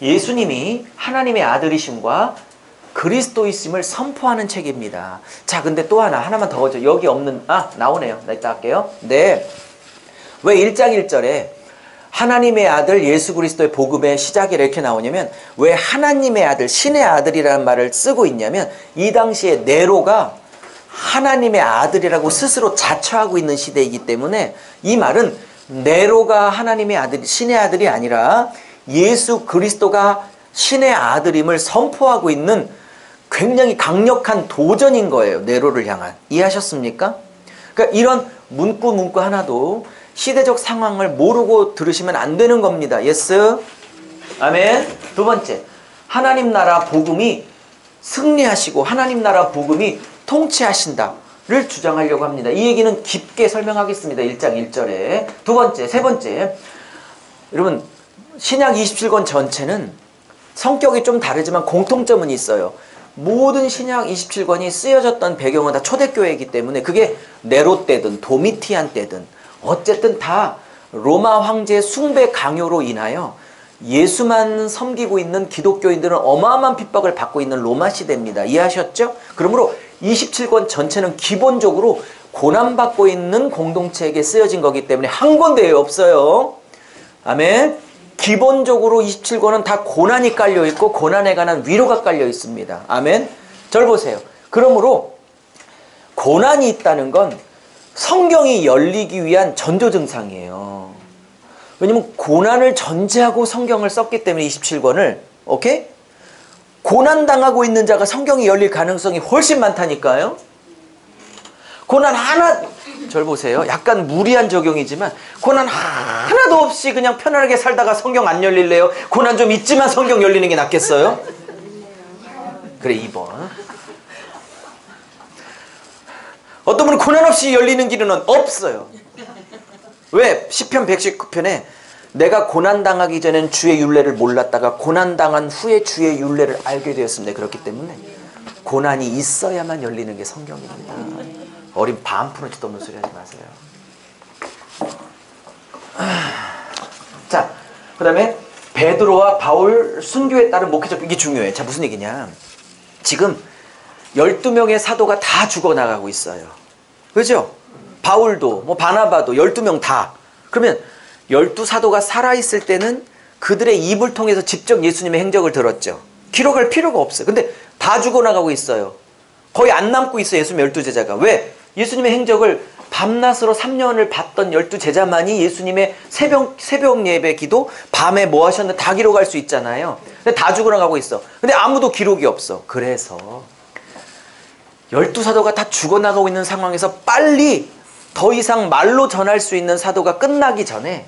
예수님이 하나님의 아들이심과 그리스도이심을 선포하는 책입니다. 자, 근데 또 하나만 더 하죠. 여기 없는, 나오네요. 나 이따 할게요. 네. 왜 1장 1절에 하나님의 아들 예수 그리스도의 복음의 시작이 이렇게 나오냐면, 왜 하나님의 아들, 신의 아들이라는 말을 쓰고 있냐면, 이 당시에 네로가 하나님의 아들이라고 스스로 자처하고 있는 시대이기 때문에 이 말은 네로가 하나님의 아들, 신의 아들이 아니라 예수 그리스도가 신의 아들임을 선포하고 있는 굉장히 강력한 도전인 거예요. 네로를 향한. 이해하셨습니까? 그러니까 이런 문구 하나도 시대적 상황을 모르고 들으시면 안 되는 겁니다. 예스? 아멘? 두 번째, 하나님 나라 복음이 승리하시고 하나님 나라 복음이 통치하신다. 주장하려고 합니다. 이 얘기는 깊게 설명하겠습니다. 1장 1절에. 두 번째, 세 번째. 여러분, 신약 27권 전체는 성격이 좀 다르지만 공통점은 있어요. 모든 신약 27권이 쓰여졌던 배경은 다 초대교회이기 때문에 그게 네로 때든 도미티안 때든 어쨌든 다 로마 황제의 숭배 강요로 인하여 예수만 섬기고 있는 기독교인들은 어마어마한 핍박을 받고 있는 로마 시대입니다. 이해하셨죠? 그러므로 27권 전체는 기본적으로 고난받고 있는 공동체에게 쓰여진 거기 때문에 한 권도 없어요. 아멘. 기본적으로 27권은 다 고난이 깔려 있고 고난에 관한 위로가 깔려 있습니다. 아멘. 절 보세요. 그러므로 고난이 있다는 건 성경이 열리기 위한 전조 증상이에요. 왜냐면 고난을 전제하고 성경을 썼기 때문에 27권을 오케이? 고난당하고 있는 자가 성경이 열릴 가능성이 훨씬 많다니까요. 고난 하나, 절 보세요. 약간 무리한 적용이지만 고난 하나도 없이 그냥 편안하게 살다가 성경 안 열릴래요? 고난 좀 있지만 성경 열리는 게 낫겠어요? 그래, 2번. 어떤 분은 고난 없이 열리는 길은 없어요. 왜? 시편 119편에 내가 고난당하기 전엔 주의 율례를 몰랐다가 고난당한 후에 주의 율례를 알게 되었습니다. 그렇기 때문에 고난이 있어야만 열리는 게 성경입니다. 어린 반 푸른지도 없는 소리 하지 마세요. 자, 그 다음에 베드로와 바울 순교에 따른 목회적, 이게 중요해. 자, 무슨 얘기냐. 지금 12명의 사도가 다 죽어나가고 있어요. 그죠? 바울도 뭐 바나바도 12명 다. 그러면 12사도가 살아있을 때는 그들의 입을 통해서 직접 예수님의 행적을 들었죠. 기록할 필요가 없어요. 근데 다 죽어나가고 있어요. 거의 안 남고 있어요. 예수님 12제자가. 왜? 예수님의 행적을 밤낮으로 3년을 봤던 12제자만이 예수님의 새벽 예배 기도, 밤에 뭐 하셨는데 다 기록할 수 있잖아요. 근데 다 죽어나가고 있어. 근데 아무도 기록이 없어. 그래서 12사도가 다 죽어나가고 있는 상황에서 빨리 더 이상 말로 전할 수 있는 사도가 끝나기 전에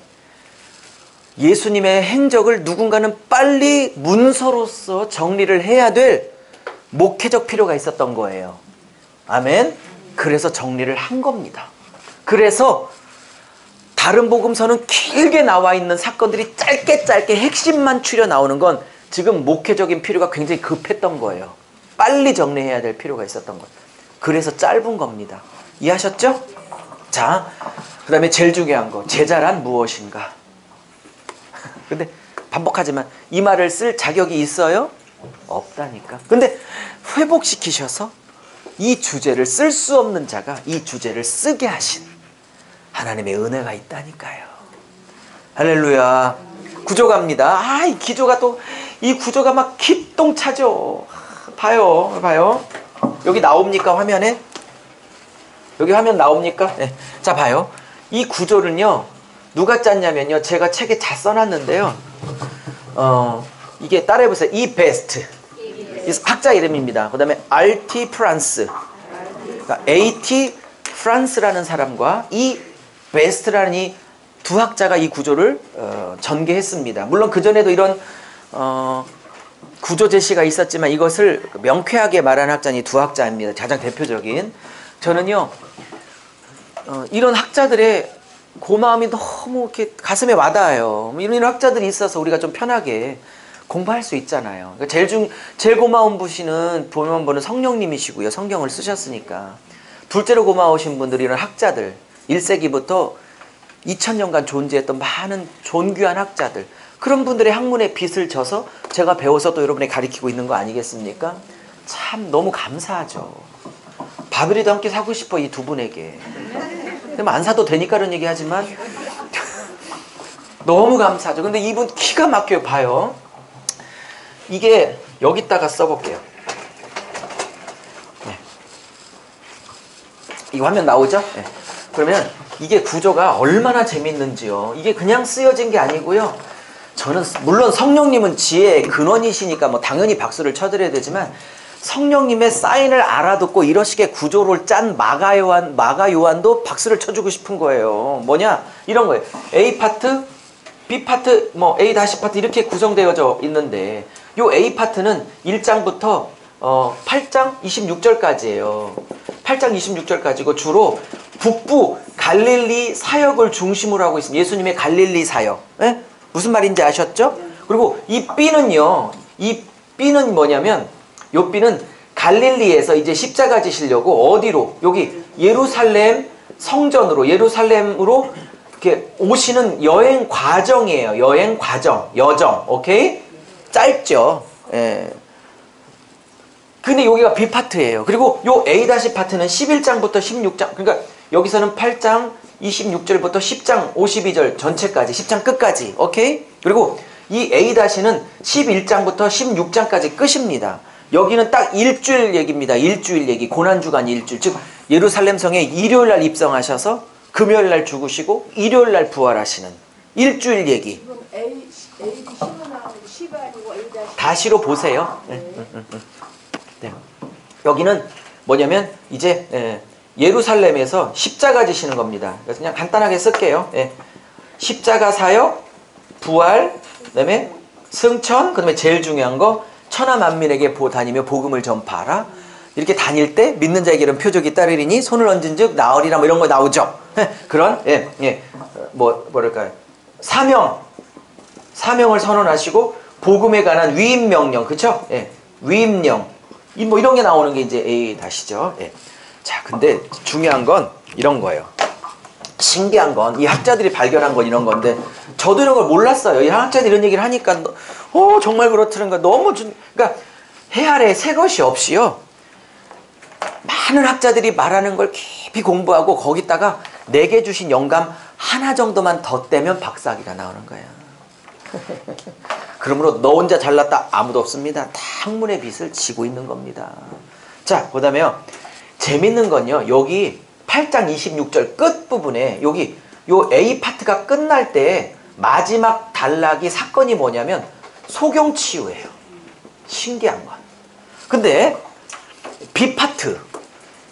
예수님의 행적을 누군가는 빨리 문서로서 정리를 해야 될 목회적 필요가 있었던 거예요. 아멘. 그래서 정리를 한 겁니다. 그래서 다른 복음서는 길게 나와 있는 사건들이 짧게 핵심만 추려 나오는 건 지금 목회적인 필요가 굉장히 급했던 거예요. 빨리 정리해야 될 필요가 있었던 거예요. 그래서 짧은 겁니다. 이해하셨죠? 자, 그 다음에 제일 중요한 거, 제자란 무엇인가? 근데 반복하지만 이 말을 쓸 자격이 있어요? 없다니까. 근데 회복시키셔서 이 주제를 쓸 수 없는 자가 이 주제를 쓰게 하신 하나님의 은혜가 있다니까요. 할렐루야. 구조 갑니다. 아, 이 기조가 또, 이 구조가 막 기똥차죠. 봐요. 여기 나옵니까, 화면에? 여기 화면 나옵니까? 네. 자, 봐요. 이 구조는요, 누가 짰냐면요, 제가 책에 다 써놨는데요. 이게 따라해보세요. 이 베스트. 학자 이름입니다. 그 다음에 RT 프란스. 그러니까 AT 프란스라는 사람과 이 베스트라는 이 두 학자가 이 구조를 전개했습니다. 물론 그전에도 이런 구조 제시가 있었지만 이것을 명쾌하게 말한 학자는 이 두 학자입니다. 가장 대표적인. 저는요, 이런 학자들의 고마움이 너무 이렇게 가슴에 와닿아요. 이런 학자들이 있어서 우리가 좀 편하게 공부할 수 있잖아요. 그러니까 제일 고마운 분은 성령님이시고요. 성경을 쓰셨으니까. 둘째로 고마우신 분들이 이런 학자들, 1세기부터 2000년간 존재했던 많은 존귀한 학자들, 그런 분들의 학문에 빚을 져서 제가 배워서 또 여러분에 가르치고 있는 거 아니겠습니까? 참 너무 감사하죠. 밥이라도 함께 사고 싶어, 이 두 분에게. 근데 뭐 안 사도 되니까 그런 얘기 하지만 너무 감사하죠. 근데 이분 기가 막혀요. 봐요. 이게 여기다가 써볼게요. 네. 이 화면 나오죠? 네. 그러면 이게 구조가 얼마나 재밌는지요. 이게 그냥 쓰여진 게 아니고요. 저는 물론 성령님은 지혜의 근원이시니까 뭐 당연히 박수를 쳐드려야 되지만 성령님의 사인을 알아듣고 이런 식의 구조를 짠 마가 요한도 박수를 쳐주고 싶은 거예요. 뭐냐? 이런 거예요. A 파트, B 파트, 뭐 A 다시 파트 이렇게 구성되어져 있는데 요 A 파트는 1장부터 8장 26절까지예요. 8장 26절 가지고 주로 북부 갈릴리 사역을 중심으로 하고 있습니다. 예수님의 갈릴리 사역. 예? 무슨 말인지 아셨죠? 그리고 이 B는요. 이 B는 뭐냐면 요 B는 갈릴리에서 이제 십자가 지시려고 어디로? 여기 예루살렘 성전으로 예루살렘으로 이렇게 오시는 여행 과정이에요. 여행 과정, 여정. 오케이? 짧죠. 예. 근데 여기가 B 파트예요. 그리고 요 A 파트는 11장부터 16장. 그러니까 여기서는 8장 26절부터 10장 52절 전체까지, 10장 끝까지. 오케이? 그리고 이 A-는 11장부터 16장까지 끝입니다. 여기는 딱 일주일 얘기입니다. 일주일 얘기. 고난주간 일주일. 즉 예루살렘 성에 일요일 날 입성하셔서 금요일 날 죽으시고 일요일 날 부활하시는 일주일 얘기. 지금 A, D식으로 나오는 C가 아니고 A 다시로 보세요. 네. 여기는 뭐냐면 이제 예루살렘에서 십자가 지시는 겁니다. 그래서 그냥 간단하게 쓸게요. 십자가 사역, 부활, 그다음에 승천, 그다음에 제일 중요한 거 천하 만민에게 다니며 복음을 전파하라. 이렇게 다닐 때 믿는 자에게는 표적이 따르리니 손을 얹은즉 나으리라 뭐 이런 거 나오죠. 그런 뭐랄까요? 사명을 선언하시고 복음에 관한 위임 명령, 그렇죠? 위임령. 뭐 이런 게 나오는 게 이제 A-죠. 자, 근데 중요한 건 이런 거예요. 신기한 건 이 학자들이 발견한 건 이런 건데 저도 이런 걸 몰랐어요. 이 학자들이 이런 얘기를 하니까 정말 그렇더란가 너무 그러니까 해 아래 새 것이 없이요. 많은 학자들이 말하는 걸 깊이 공부하고 거기다가 내게 주신 영감 하나 정도만 덧대면 박사학위가 나오는 거야. 그러므로 너 혼자 잘났다 아무도 없습니다. 다 학문의 빚을 지고 있는 겁니다. 자, 그다음에요. 재밌는 건요. 여기 8장 26절 끝부분에 여기 요 A 파트가 끝날 때 마지막 단락이 사건이 뭐냐면 소경치유예요. 신기한 건. 근데 B 파트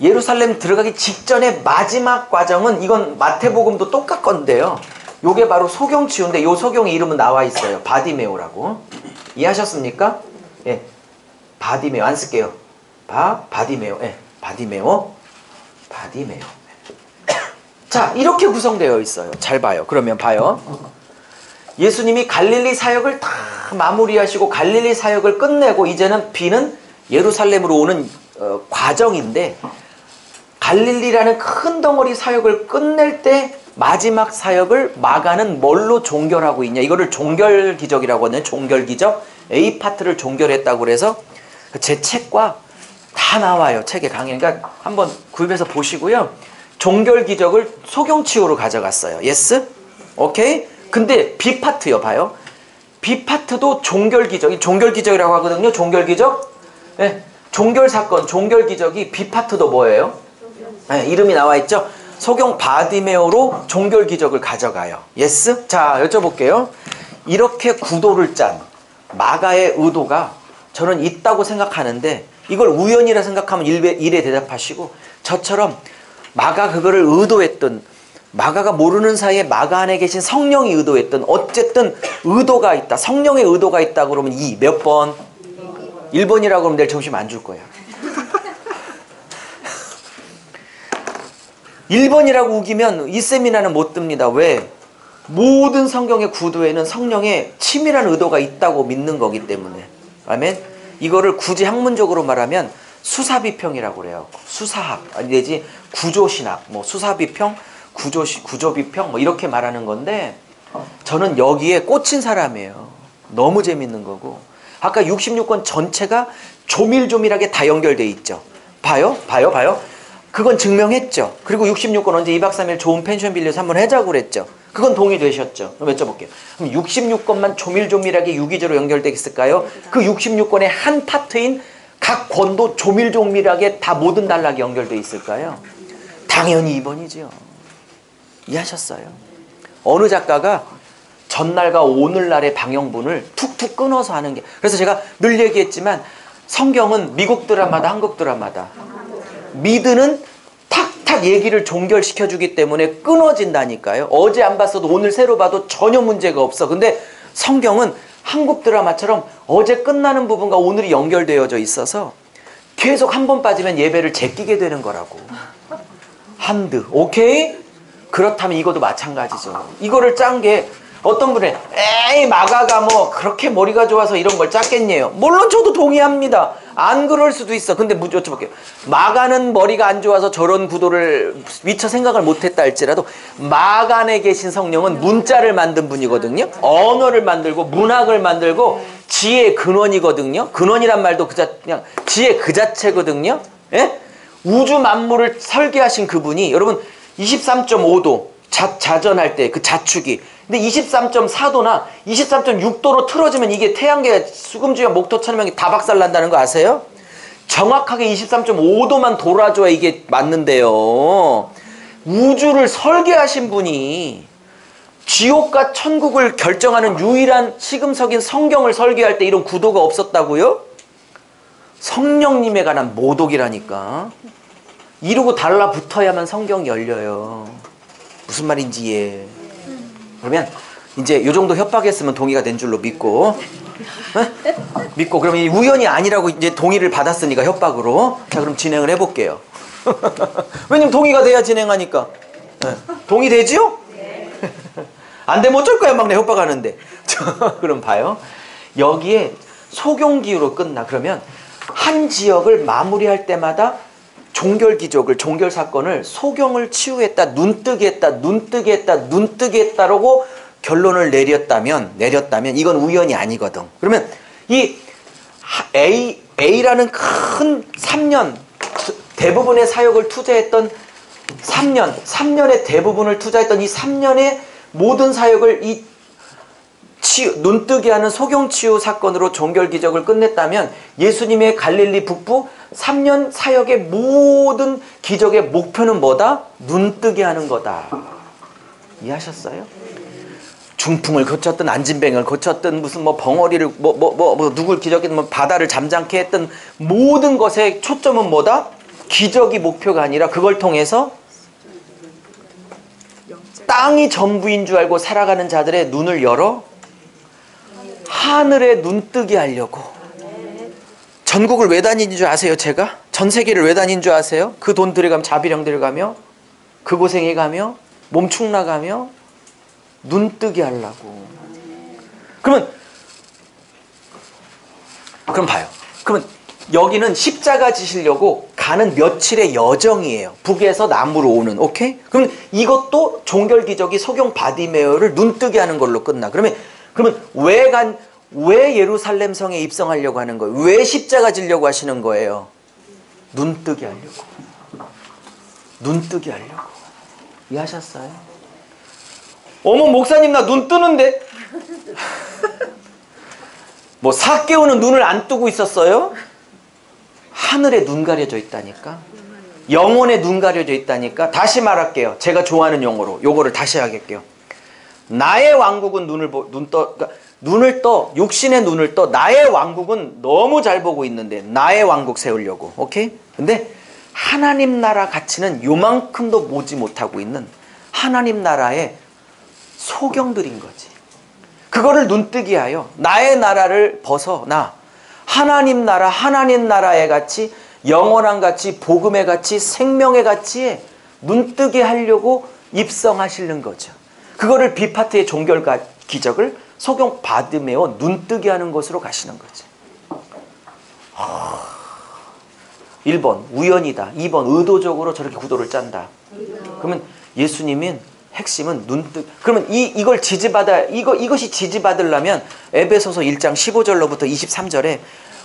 예루살렘 들어가기 직전에 마지막 과정은 이건 마태복음도 똑같건데요. 요게 바로 소경치유인데 요 소경의 이름은 나와 있어요. 바디메오라고. 이해하셨습니까? 바디메오 안 쓸게요. 바디메오. 바디메오. 자, 이렇게 구성되어 있어요. 잘 봐요. 그러면 봐요. 예수님이 갈릴리 사역을 다 마무리하시고 갈릴리 사역을 끝내고 이제는 B는 예루살렘으로 오는 과정인데 갈릴리라는 큰 덩어리 사역을 끝낼 때 마지막 사역을 마가는 뭘로 종결하고 있냐. 이거를 종결기적이라고 하거든요. 종결기적. A 파트를 종결했다고 그래서 제 책과 다 나와요. 책에 강의. 그러니까 한번 구입해서 보시고요. 종결기적을 소경치유로 가져갔어요. 예스? 오케이? 근데 B 파트요. 봐요. B 파트도 종결기적이라고 하거든요. 종결기적. 종결사건, 종결기적이 B 파트도 뭐예요? 이름이 나와 있죠. 소경 바디메오로 종결기적을 가져가요. 예스? 자, 여쭤볼게요. 이렇게 구도를 짠 마가의 의도가 저는 있다고 생각하는데 이걸 우연이라 생각하면 일에 대답하시고 저처럼 마가 그거를 의도했던 마가가 모르는 사이에 마가 안에 계신 성령이 의도했던 어쨌든 의도가 있다. 성령의 의도가 있다 그러면 몇 번? 1번이라고 그러면 내일 점심 안 줄 거야. 1번이라고 우기면 이 세미나는 못 듭니다. 왜? 모든 성경의 구도에는 성령의 치밀한 의도가 있다고 믿는 거기 때문에. 아멘? 이거를 굳이 학문적으로 말하면 수사비평이라고 그래요. 수사학, 내지 구조신학, 수사비평, 구조비평, 이렇게 말하는 건데 저는 여기에 꽂힌 사람이에요. 너무 재밌는 거고. 아까 66권 전체가 조밀조밀하게 다 연결돼 있죠. 봐요. 그건 증명했죠. 그리고 66권 언제 2박 3일 좋은 펜션 빌려서 한번 하자고 그랬죠. 그건 동의되셨죠. 그럼 여쭤볼게요. 그럼 66권만 조밀조밀하게 유기적으로 연결되어 있을까요? 그 66권의 한 파트인 각 권도 조밀조밀하게 다 모든 단락이 연결되어 있을까요? 당연히 2번이죠. 이해하셨어요? 어느 작가가 전날과 오늘날의 방영분을 툭툭 끊어서 하는 게. 그래서 제가 늘 얘기했지만 성경은 미국 드라마다 한국 드라마다 미드는 탁탁 얘기를 종결시켜주기 때문에 끊어진다니까요. 어제 안 봤어도 오늘 새로 봐도 전혀 문제가 없어. 근데 성경은 한국 드라마처럼 어제 끝나는 부분과 오늘이 연결되어져 있어서 계속 한 번 빠지면 예배를 제끼게 되는 거라고. 한드. 오케이? 그렇다면 이것도 마찬가지죠. 이거를 짠 게 어떤 분은 에이 마가가 뭐 그렇게 머리가 좋아서 이런 걸 짰겠네요. 물론 저도 동의합니다. 안 그럴 수도 있어. 근데 여쭤볼게요. 마가는 머리가 안 좋아서 저런 구도를 미처 생각을 못했다 할지라도 마가 안에 계신 성령은 문자를 만든 분이거든요. 언어를 만들고 문학을 만들고 지혜의 근원이거든요. 근원이란 말도 그냥 지혜 그 자체거든요. 예? 우주 만물을 설계하신 그분이 여러분 23.5도 자전할 때 그 자축이 근데 23.4도나 23.6도로 틀어지면 이게 태양계 수금주와 목토 천명이 다 박살난다는 거 아세요? 정확하게 23.5도만 돌아줘야 이게 맞는데요. 우주를 설계하신 분이 지옥과 천국을 결정하는 유일한 시금석인 성경을 설계할 때 이런 구도가 없었다고요? 성령님에 관한 모독이라니까. 이루고 달라붙어야만 성경이 열려요. 무슨 말인지 이해. 그러면 이제 요 정도 협박했으면 동의가 된 줄로 믿고 믿고 그러면 이 우연이 아니라고 이제 동의를 받았으니까 협박으로 자 그럼 진행을 해볼게요. 왜냐면 동의가 돼야 진행하니까. 네. 동의되지요? 안 되면 어쩔 거야 막 내 협박하는데. 그럼 봐요. 여기에 소경기로 끝나. 그러면 한 지역을 마무리할 때마다 종결 기적을, 종결 사건을 소경을 치유했다, 눈뜨게 했다, 눈뜨게 했다, 눈뜨게 했다라고 결론을 내렸다면 이건 우연이 아니거든. 그러면 이 A라는 큰 3년 대부분의 사역을 투자했던 3년의 대부분을 투자했던 이 3년의 모든 사역을 이 눈뜨게 하는 소경치유 사건으로 종결 기적을 끝냈다면 예수님의 갈릴리 북부 3년 사역의 모든 기적의 목표는 뭐다? 눈뜨게 하는 거다. 이해하셨어요? 중풍을 고쳤든 안진뱅을 고쳤든 무슨 뭐 벙어리를 누굴 기적이든 뭐 바다를 잠잠케 했던 모든 것의 초점은 뭐다? 기적이 목표가 아니라 그걸 통해서 땅이 전부인 줄 알고 살아가는 자들의 눈을 열어 하늘에 눈뜨게 하려고. 전국을 왜 다니는 줄 아세요? 제가? 전 세계를 왜 다니는 줄 아세요? 그 돈 들여가며 자비령 들여가며 그 고생해 가며 몸축 나가며 눈뜨게 하려고. 그럼 봐요. 그러면 여기는 십자가 지시려고 가는 며칠의 여정이에요. 북에서 남으로 오는. 오케이? 그럼 이것도 종결 기적이 소경 바디메어를 눈뜨게 하는 걸로 끝나. 그러면 왜 예루살렘 성에 입성하려고 하는 거예요? 왜 십자가 지려고 하시는 거예요? 눈뜨게 하려고. 눈뜨게 하려고. 이해하셨어요? 어머 목사님 나 눈 뜨는데? 뭐 삭개오는 눈을 안 뜨고 있었어요? 하늘에 눈 가려져 있다니까. 영혼에 눈 가려져 있다니까. 다시 말할게요. 제가 좋아하는 용어로 요거를 다시 하겠게요. 나의 왕국은 눈을 떠 육신의 눈을 떠. 나의 왕국은 너무 잘 보고 있는데 나의 왕국 세우려고. 오케이? 근데 하나님 나라 가치는 요만큼도 보지 못하고 있는 하나님 나라의 소경들인 거지. 그거를 눈뜨게 하여 나의 나라를 벗어나 하나님 나라의 가치, 영원한 가치, 복음의 가치, 생명의 가치에 눈뜨게 하려고 입성하시는 거죠. 그거를 비파트의 종결 기적을 소경 받으며 눈뜨게 하는 것으로 가시는 거죠. 1번 우연이다. 2번 의도적으로 저렇게 구도를 짠다. 그러면 예수님은 핵심은 그러면 이걸 이것이 지지받으려면 에베소서 1장 15절로부터 23절에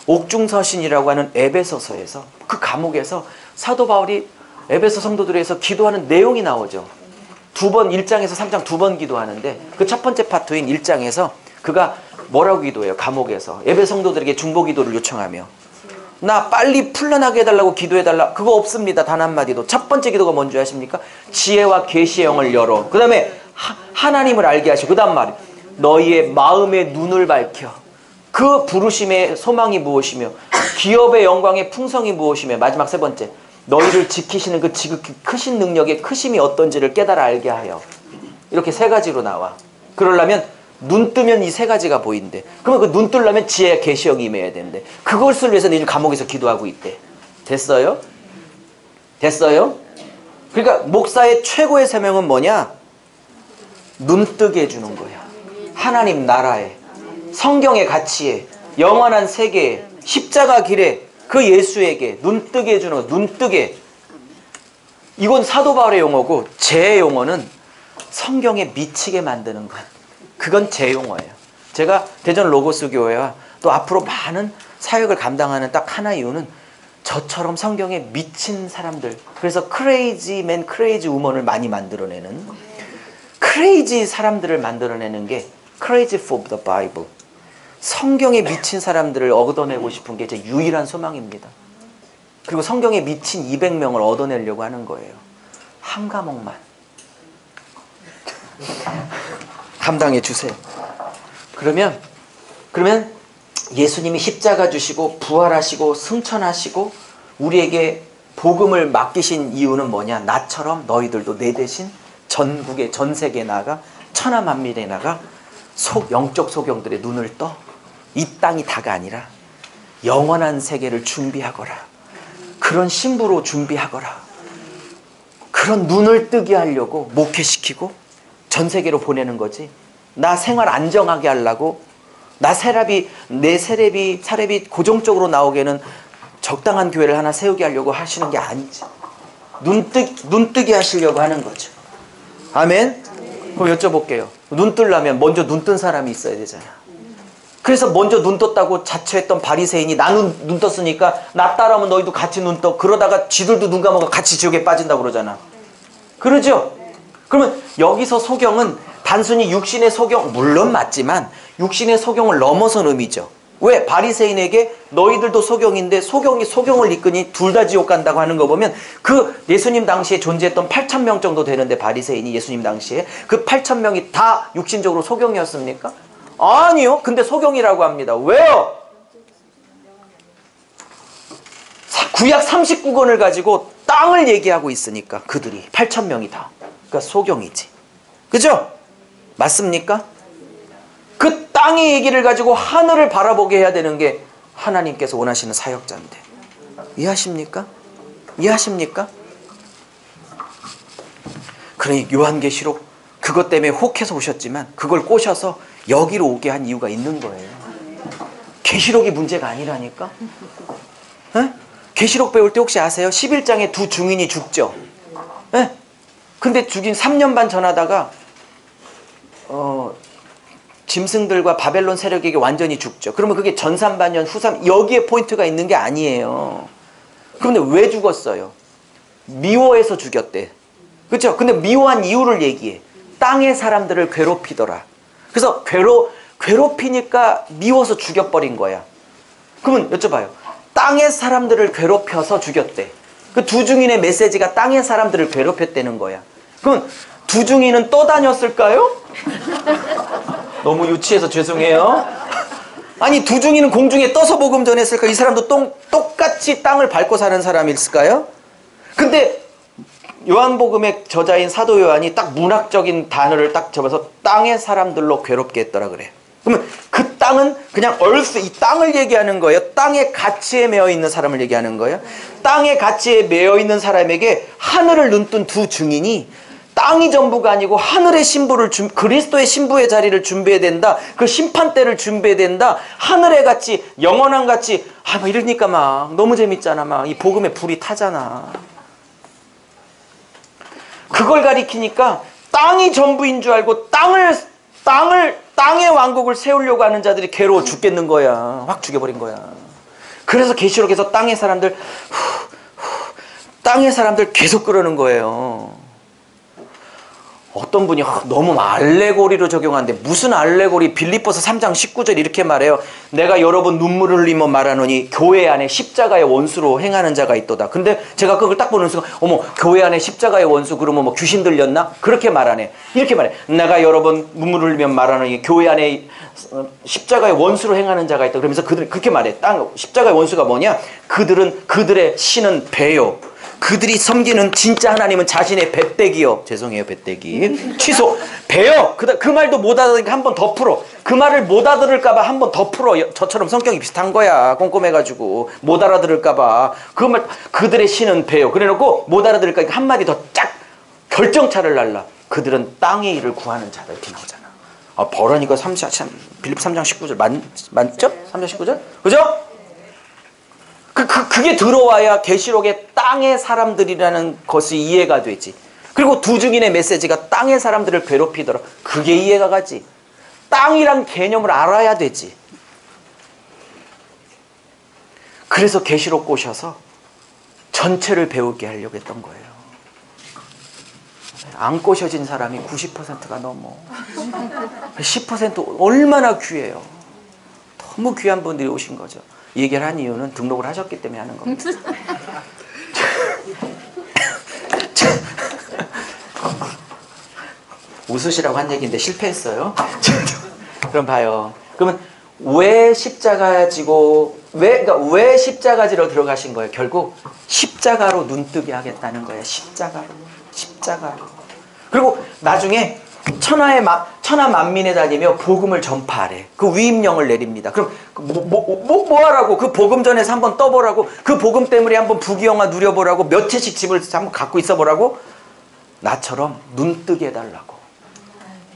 옥중서신이라고 하는 에베소서에서 그 감옥에서 사도 바울이 에베소 성도들에서 기도하는 내용이 나오죠. 1장에서 3장 2번 기도하는데 그 첫 번째 파트인 1장에서 그가 뭐라고 기도해요? 감옥에서 에베소 성도들에게 중보 기도를 요청하며 나 빨리 풀려나게 해달라고 기도해달라. 그거 없습니다. 단 한마디도. 첫 번째 기도가 뭔지 아십니까? 지혜와 계시의 영을 열어. 그 다음에 하나님을 알게 하시고 그 다음 말이 너희의 마음의 눈을 밝혀. 그 부르심의 소망이 무엇이며 기업의 영광의 풍성이 무엇이며 마지막 세 번째 너희를 지키시는 그 지극히 크신 능력의 크심이 어떤지를 깨달아 알게 하여. 이렇게 세 가지로 나와. 그러려면 눈 뜨면 이 세 가지가 보인대. 그러면 그 눈 뜨려면 지혜의 계시형이 임해야 되는데 그것을 위해서 내일 감옥에서 기도하고 있대. 됐어요? 됐어요? 그러니까 목사의 최고의 사명은 뭐냐? 눈뜨게 해주는 거예요. 하나님 나라에, 성경의 가치에, 영원한 세계에, 십자가 길에, 그 예수에게 눈뜨게 해주는 거. 눈뜨게. 이건 사도 바울의 용어고 제 용어는 성경에 미치게 만드는 것. 그건 제 용어예요. 제가 대전 로고스 교회와 또 앞으로 많은 사역을 감당하는 딱 하나 이유는 저처럼 성경에 미친 사람들, 그래서 크레이지 맨, 크레이지 우먼을 많이 만들어내는, 크레이지 사람들을 만들어내는 게 Crazy for the Bible. 성경에 미친 사람들을 얻어내고 싶은 게 제 유일한 소망입니다. 그리고 성경에 미친 200명을 얻어내려고 하는 거예요. 한 과목만. 감당해 주세요. 그러면 예수님이 십자가 주시고 부활하시고 승천하시고 우리에게 복음을 맡기신 이유는 뭐냐? 나처럼 너희들도 내 대신 전국에, 전 세계에 나가 천하 만민에 나가 영적 소경들의 눈을 떠 이 땅이 다가 아니라 영원한 세계를 준비하거라. 그런 신부로 준비하거라. 그런 눈을 뜨게 하려고 목회시키고 전 세계로 보내는 거지. 나 생활 안정하게 하려고, 내 사렙이 고정적으로 나오게는 적당한 교회를 하나 세우게 하려고 하시는 게 아니지. 눈뜨게 하시려고 하는 거죠. 아멘? 그럼 여쭤볼게요. 눈 뜨려면 먼저 눈 뜬 사람이 있어야 되잖아. 그래서 먼저 눈 떴다고 자처했던 바리새인이 나는 눈 떴으니까 나 따라하면 너희도 같이 눈 떠. 그러다가 지들도 눈 감아서 같이 지옥에 빠진다고 그러잖아. 그러죠? 그러면 여기서 소경은 단순히 육신의 소경, 물론 맞지만 육신의 소경을 넘어선 의미죠. 왜? 바리새인에게 너희들도 소경인데 소경을 이끄니 둘 다 지옥 간다고 하는 거 보면 그 예수님 당시에 존재했던 8,000명 정도 되는데 바리새인이 예수님 당시에 그 8,000명이 다 육신적으로 소경이었습니까? 아니요. 근데 소경이라고 합니다. 왜요? 구약 39권을 가지고 땅을 얘기하고 있으니까 그들이 8,000명이 다. 그러니까 소경이지. 그죠? 맞습니까? 그 땅의 얘기를 가지고 하늘을 바라보게 해야 되는 게 하나님께서 원하시는 사역자인데. 이해하십니까? 이해하십니까? 그러니 요한계시록 그것 때문에 혹해서 오셨지만 그걸 꼬셔서 여기로 오게 한 이유가 있는 거예요. 계시록이 문제가 아니라니까. 에? 계시록 배울 때 혹시 아세요? 11장에 두 증인이 죽죠. 에? 근데 죽인 3년 반 전하다가 짐승들과 바벨론 세력에게 완전히 죽죠. 그러면 그게 전삼반년 후삼 여기에 포인트가 있는 게 아니에요. 그런데 왜 죽었어요? 미워해서 죽였대. 그렇죠? 근데 미워한 이유를 얘기해. 땅의 사람들을 괴롭히더라. 그래서 괴롭히니까 미워서 죽여버린 거야. 그러면 여쭤봐요. 땅의 사람들을 괴롭혀서 죽였대. 그 두 증인의 메시지가 땅의 사람들을 괴롭혔다는 거야. 그럼 두 증인은 떠다녔을까요? 너무 유치해서 죄송해요. 아니 두 증인은 공중에 떠서 복음 전했을까? 이 사람도 똑같이 땅을 밟고 사는 사람일까요? 근데 요한복음의 저자인 사도 요한이 딱 문학적인 단어를 딱 접어서 땅의 사람들로 괴롭게 했더라 그래. 그러면 그 땅은 그냥 얼스, 이 땅을 얘기하는 거예요. 땅의 가치에 매여 있는 사람을 얘기하는 거예요. 땅의 가치에 매여 있는 사람에게 하늘을 눈뜬 두 증인이 땅이 전부가 아니고 하늘의 신부를 그리스도의 신부의 자리를 준비해야 된다. 그 심판 때를 준비해야 된다. 하늘의 가치, 영원한 가치. 막 이러니까 막 너무 재밌잖아. 막 이 복음에 불이 타잖아. 그걸 가리키니까 땅이 전부인 줄 알고 땅의 왕국을 세우려고 하는 자들이 괴로워 죽겠는 거야. 확 죽여버린 거야. 그래서 계시록에서 땅의 사람들 계속 그러는 거예요. 어떤 분이 너무 알레고리로 적용하는데 무슨 알레고리? 빌립보서 3장 19절 이렇게 말해요. 내가 여러분 눈물을 흘리며 말하노니 교회 안에 십자가의 원수로 행하는 자가 있도다. 근데 제가 그걸 딱 보는 순간 어머 교회 안에 십자가의 원수 그러면 뭐 귀신 들렸나? 그렇게 말하네. 이렇게 말해. 내가 여러분 눈물을 흘리며 말하노니 교회 안에 십자가의 원수로 행하는 자가 있다. 그러면서 그들이 그렇게 말해. 십자가의 원수가 뭐냐? 그들의 신은 배요. 그들이 섬기는 진짜 하나님은 자신의 배때기요. 죄송해요, 배때기. 취소. 배요. 그 말도 못 알아들으니까 한 번 더 풀어. 그 말을 못 알아들을까봐 한 번 더 풀어. 저처럼 성격이 비슷한 거야. 꼼꼼해가지고. 못 알아들을까봐. 그 말, 그들의 신은 배요. 그래 놓고 못 알아들을까 한마디 더 쫙 결정차를 날라. 그들은 땅의 일을 구하는 자다. 이렇게 나오잖아. 벌하니까 빌립 3장 19절 맞죠? 3장 19절? 그죠? 그게 들어와야 계시록의 땅의 사람들이라는 것이 이해가 되지. 그리고 두 증인의 메시지가 땅의 사람들을 괴롭히더라. 그게 이해가 가지. 땅이란 개념을 알아야 되지. 그래서 계시록 꼬셔서 전체를 배우게 하려고 했던 거예요. 안 꼬셔진 사람이 90%가 넘어. 10% 얼마나 귀해요. 너무 귀한 분들이 오신 거죠. 이 얘기를 한 이유는 등록을 하셨기 때문에 하는 겁니다. 웃으시라고 한 얘기인데 실패했어요. 그럼 봐요. 그러면 왜 십자가 지고 왜 십자가지로 들어가신 거예요? 결국 십자가로 눈뜨게 하겠다는 거예요. 십자가로. 그리고 나중에 천하 만민에 다니며 복음을 전파하래. 그 위임령을 내립니다. 그럼 뭐 하라고? 그 복음 전에서 한번 떠보라고? 그 복음 때문에 한번 부귀영화 누려보라고? 몇 채씩 집을 한번 갖고 있어보라고? 나처럼 눈뜨게 해달라고.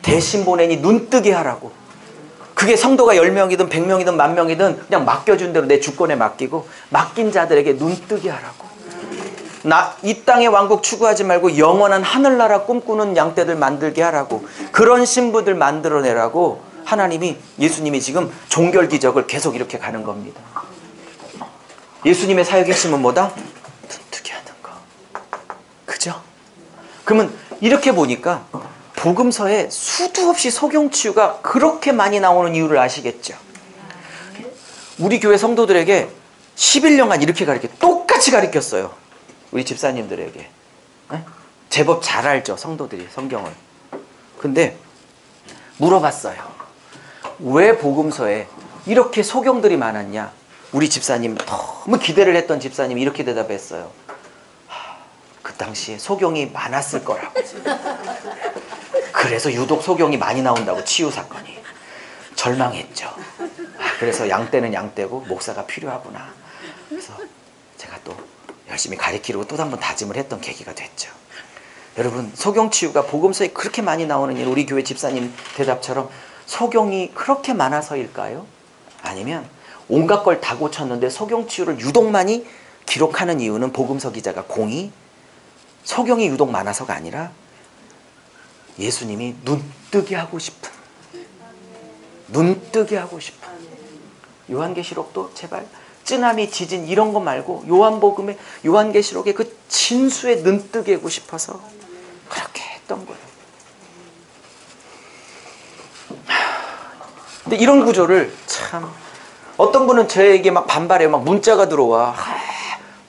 대신 보내니 눈뜨게 하라고. 그게 성도가 10명이든 100명이든 10,000명이든 그냥 맡겨준 대로 내 주권에 맡기고 맡긴 자들에게 눈뜨게 하라고. 이 땅의 왕국 추구하지 말고 영원한 하늘나라 꿈꾸는 양떼들 만들게 하라고. 그런 신부들 만들어내라고 예수님이 지금 종결기적을 계속 이렇게 가는 겁니다. 예수님의 사역의 핵심은 뭐다? 눈뜨게 하는 거. 그죠? 그러면 이렇게 보니까 복음서에 수도 없이 소경치유가 그렇게 많이 나오는 이유를 아시겠죠? 우리 교회 성도들에게 11년간 이렇게 똑같이 가르쳤어요. 우리 집사님들에게. 제법 잘 알죠, 성도들이 성경을. 근데 물어봤어요. 왜 복음서에 이렇게 소경들이 많았냐? 우리 집사님, 너무 기대를 했던 집사님이 이렇게 대답했어요. 그 당시에 소경이 많았을 거라고. 그래서 유독 소경이 많이 나온다고, 치유 사건이. 절망했죠. 그래서 양떼는 양떼고 목사가 필요하구나. 그래서 제가 또 열심히 가르치려고 또 한 번 다짐을 했던 계기가 됐죠. 여러분, 소경치유가 복음서에 그렇게 많이 나오는 일, 우리 교회 집사님 대답처럼 소경이 그렇게 많아서일까요? 아니면 온갖 걸 다 고쳤는데 소경치유를 유독 많이 기록하는 이유는 복음서 기자가 공이 소경이 유독 많아서가 아니라 예수님이 눈뜨게 하고 싶은 요한계시록도 제발 쓰나미, 지진 이런 거 말고 요한계시록의 그 진수에 눈뜨게 하고 싶어서 그렇게 했던 거예요. 근데 이런 구조를 참 어떤 분은 저에게 막 반발해요. 막 문자가 들어와.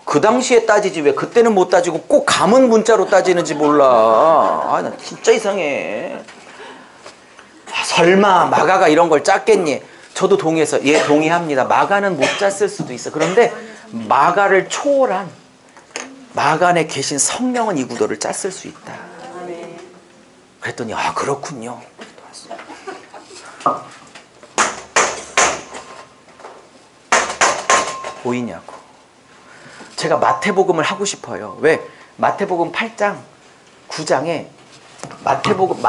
그 당시에 따지지 왜 그때는 못 따지고 꼭 가문 문자로 따지는지 몰라. 나 진짜 이상해. 설마 마가가 이런 걸 짰겠니? 저도 동의해서 예, 동의합니다. 마가는 못 짰을 수도 있어. 그런데 마가를 초월한 마가 안에 계신 성령은 이 구도를 짰을 수 있다. 그랬더니 그렇군요. 보이냐고. 제가 마태복음을 하고 싶어요. 왜? 마태복음 8장 9장에 마태복음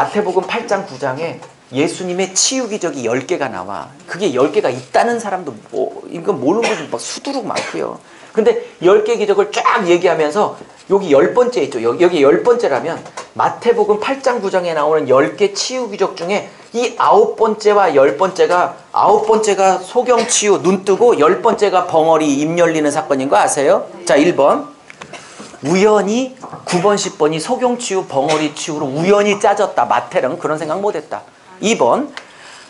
8장 9장에 예수님의 치유 기적이 10개가 나와. 그게 10개가 있다는 사람도 이건 모르는 분들 막 수두룩 많고요. 근데 10개 기적을 쫙 얘기하면서 여기 10번째 있죠. 여기 10번째라면 마태복음 8장 9장에 나오는 10개 치유 기적 중에 이 9번째와 10번째가 9번째가 소경 치유 눈 뜨고 10번째가 벙어리 입 열리는 사건인 거 아세요? 자, 1번. 우연히 9번 10번이 소경 치유 벙어리 치유로 우연히 짜졌다. 마태는 그런 생각 못 했다. 2번.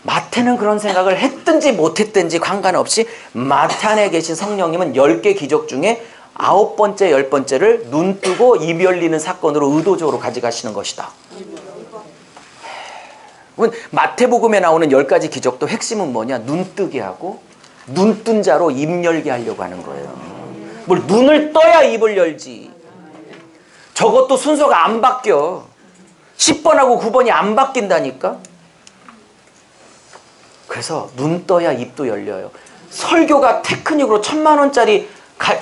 마태는 그런 생각을 했든지 못했든지 관계없이 마태 안에 계신 성령님은 10개 기적 중에 9번째, 10번째를 눈 뜨고 입 열리는 사건으로 의도적으로 가져가시는 것이다. 마태복음에 나오는 10가지 기적도 핵심은 뭐냐? 눈 뜨게 하고 눈 뜬 자로 입 열게 하려고 하는 거예요. 뭘 눈을 떠야 입을 열지. 저것도 순서가 안 바뀌어. 10번하고 9번이 안 바뀐다니까. 그래서 눈 떠야 입도 열려요. 설교가 테크닉으로 1000만원짜리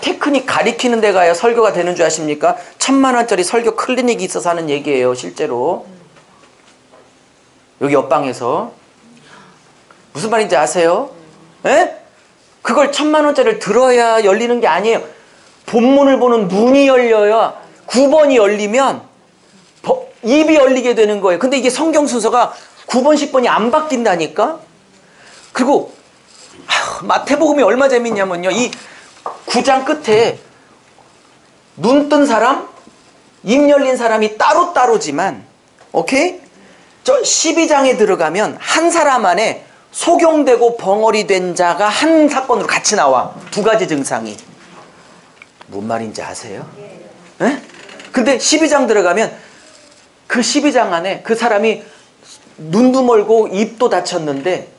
테크닉 가리키는 데 가야 설교가 되는 줄 아십니까? 1000만원짜리 설교 클리닉이 있어서 하는 얘기예요. 실제로. 여기 옆방에서. 무슨 말인지 아세요? 에? 그걸 1000만원짜리를 들어야 열리는 게 아니에요. 본문을 보는 눈이 열려야 9번이 열리면 입이 열리게 되는 거예요. 근데 이게 성경 순서가 9번, 10번이 안 바뀐다니까? 그리고 마태복음이 얼마 재밌냐면요. 이 9장 끝에 눈 뜬 사람, 입 열린 사람이 따로따로지만 오케이? 저 12장에 들어가면 한 사람 안에 소경되고 벙어리 된 자가 한 사건으로 같이 나와. 두 가지 증상이. 뭔 말인지 아세요? 에? 근데 12장 들어가면 그 12장 안에 그 사람이 눈도 멀고 입도 다쳤는데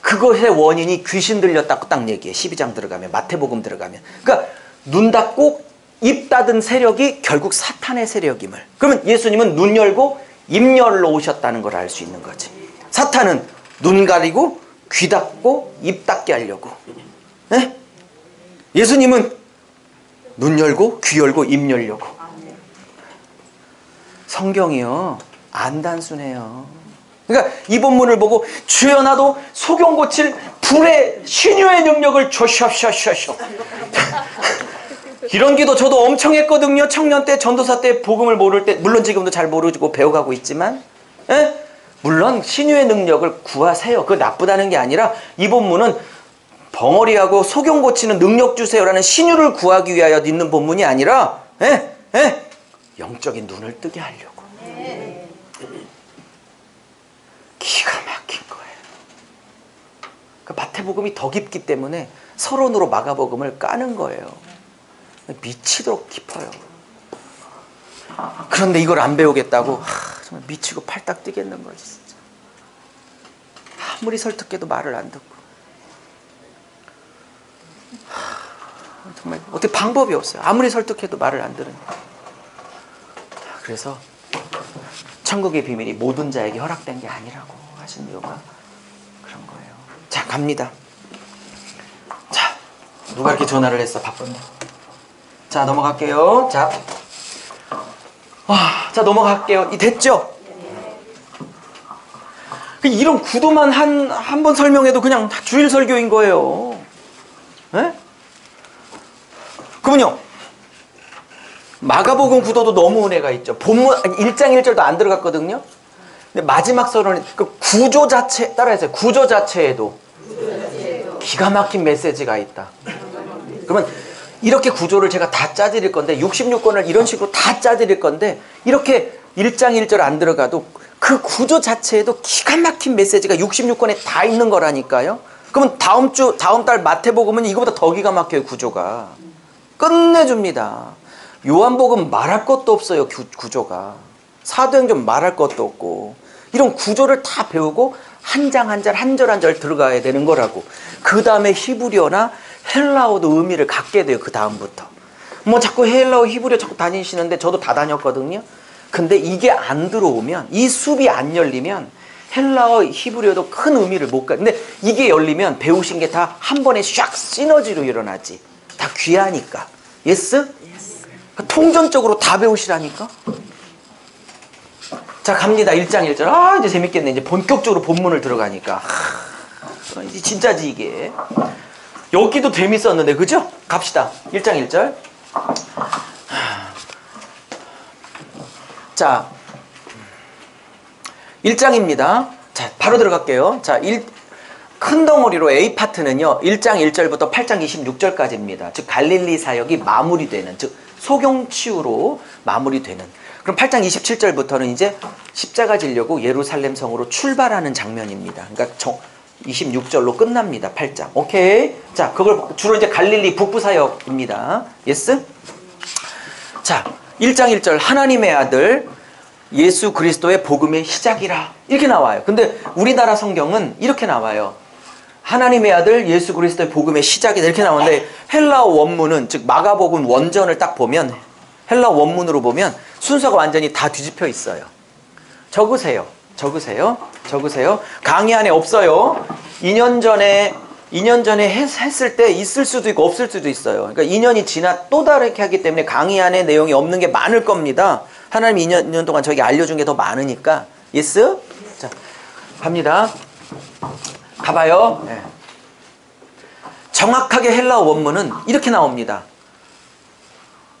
그것의 원인이 귀신 들렸다고 딱 얘기해. 12장 들어가면, 마태복음 들어가면. 그러니까 눈 닫고 입 닫은 세력이 결국 사탄의 세력임을. 그러면 예수님은 눈 열고 입 열러 오셨다는 걸 알 수 있는 거지. 사탄은 눈 가리고 귀 닫고 입 닫게 하려고. 네? 예수님은 눈 열고 귀 열고 입 열려고. 성경이요 안 단순해요. 그러니까 이 본문을 보고 주여 나도 소경 고칠 불의 신유의 능력을 조셔셔셔셔. 이런 기도 저도 엄청 했거든요. 청년 때 전도사 때 복음을 모를 때. 물론 지금도 잘 모르고 배워가고 있지만 물론 신유의 능력을 구하세요. 그거 나쁘다는 게 아니라 이 본문은 벙어리하고 소경 고치는 능력 주세요라는 신유를 구하기 위하여 있는 본문이 아니라 영적인 눈을 뜨게 하려고. 기가 막힌 거예요. 그 마태복음이 더 깊기 때문에 서론으로 마가복음을 까는 거예요. 미치도록 깊어요. 그런데 이걸 안 배우겠다고 정말 미치고 팔딱 뛰겠는 거지 진짜. 아무리 설득해도 말을 안 듣고. 정말 어떻게 방법이 없어요. 아무리 설득해도 말을 안 들으니까. 그래서 천국의 비밀이 모든 자에게 허락된 게 아니라고 하신 이유가 그런 거예요. 자, 갑니다. 자, 누가 이렇게 전화를 했어? 바쁜데. 자, 넘어갈게요. 자, 자 넘어갈게요. 됐죠? 이런 구도만 한 번 설명해도 그냥 주일 설교인 거예요. 네? 그러면요, 마가복음 구도도 너무 은혜가 있죠. 본문 1장 1절도 안 들어갔거든요. 근데 마지막 서론이 그 구조 자체 따라해서 구조 자체에도 기가 막힌 메시지가 있다. 그러면 이렇게 구조를 제가 다 짜드릴 건데 66권을 이런 식으로 다 짜드릴 건데 이렇게 1장 1절 안 들어가도 그 구조 자체에도 기가 막힌 메시지가 66권에 다 있는 거라니까요. 그러면 다음 달 마태복음은 이거보다 더 기가 막혀요. 구조가 끝내줍니다. 요한복음 말할 것도 없어요. 구조가. 사도행전 말할 것도 없고. 이런 구조를 다 배우고 한 장 한 절 한 절 한 절 들어가야 되는 거라고. 그 다음에 히브리어나 헬라어도 의미를 갖게 돼요. 그 다음부터. 뭐 자꾸 헬라어 히브리어 자꾸 다니시는데 저도 다 다녔거든요. 근데 이게 안 들어오면, 이 숲이 안 열리면 헬라어 히브리어도 큰 의미를 못 가. 근데 이게 열리면 배우신 게 다 한 번에 샥 시너지로 일어나지. 다 귀하니까. 예스? 통전적으로 다 배우시라니까. 자, 갑니다. 1장 1절. 이제 재밌겠네. 이제 본격적으로 본문을 들어가니까. 이제 진짜지 이게. 여기도 재밌었는데 그죠? 갑시다. 1장 1절. 자, 1장입니다. 자, 바로 들어갈게요. 자, 큰 덩어리로 A파트는요 1장 1절부터 8장 26절까지입니다. 즉 갈릴리 사역이 마무리되는, 즉 소경치유로 마무리되는. 그럼 8장 27절부터는 이제 십자가 지려고 예루살렘 성으로 출발하는 장면입니다. 그러니까 26절로 끝납니다. 8장. 오케이. 자, 그걸 주로 이제 갈릴리 북부 사역입니다. 예스? 자, 1장 1절 하나님의 아들 예수 그리스도의 복음의 시작이라 이렇게 나와요. 근데 우리나라 성경은 이렇게 나와요. 하나님의 아들 예수 그리스도의 복음의 시작이다 이렇게 나오는데 헬라어 원문은, 즉 마가복음 원전을 딱 보면 헬라 원문으로 보면 순서가 완전히 다 뒤집혀 있어요. 적으세요. 강의 안에 없어요. 2년 전에 했을 때 있을 수도 있고 없을 수도 있어요. 그러니까 2년이 지나 또 다르게 하기 때문에 강의 안에 내용이 없는 게 많을 겁니다. 하나님이 2년 동안 저에게 알려준 게 더 많으니까. 예스? 자, 갑니다. 가봐요. 네. 정확하게 헬라어 원문은 이렇게 나옵니다.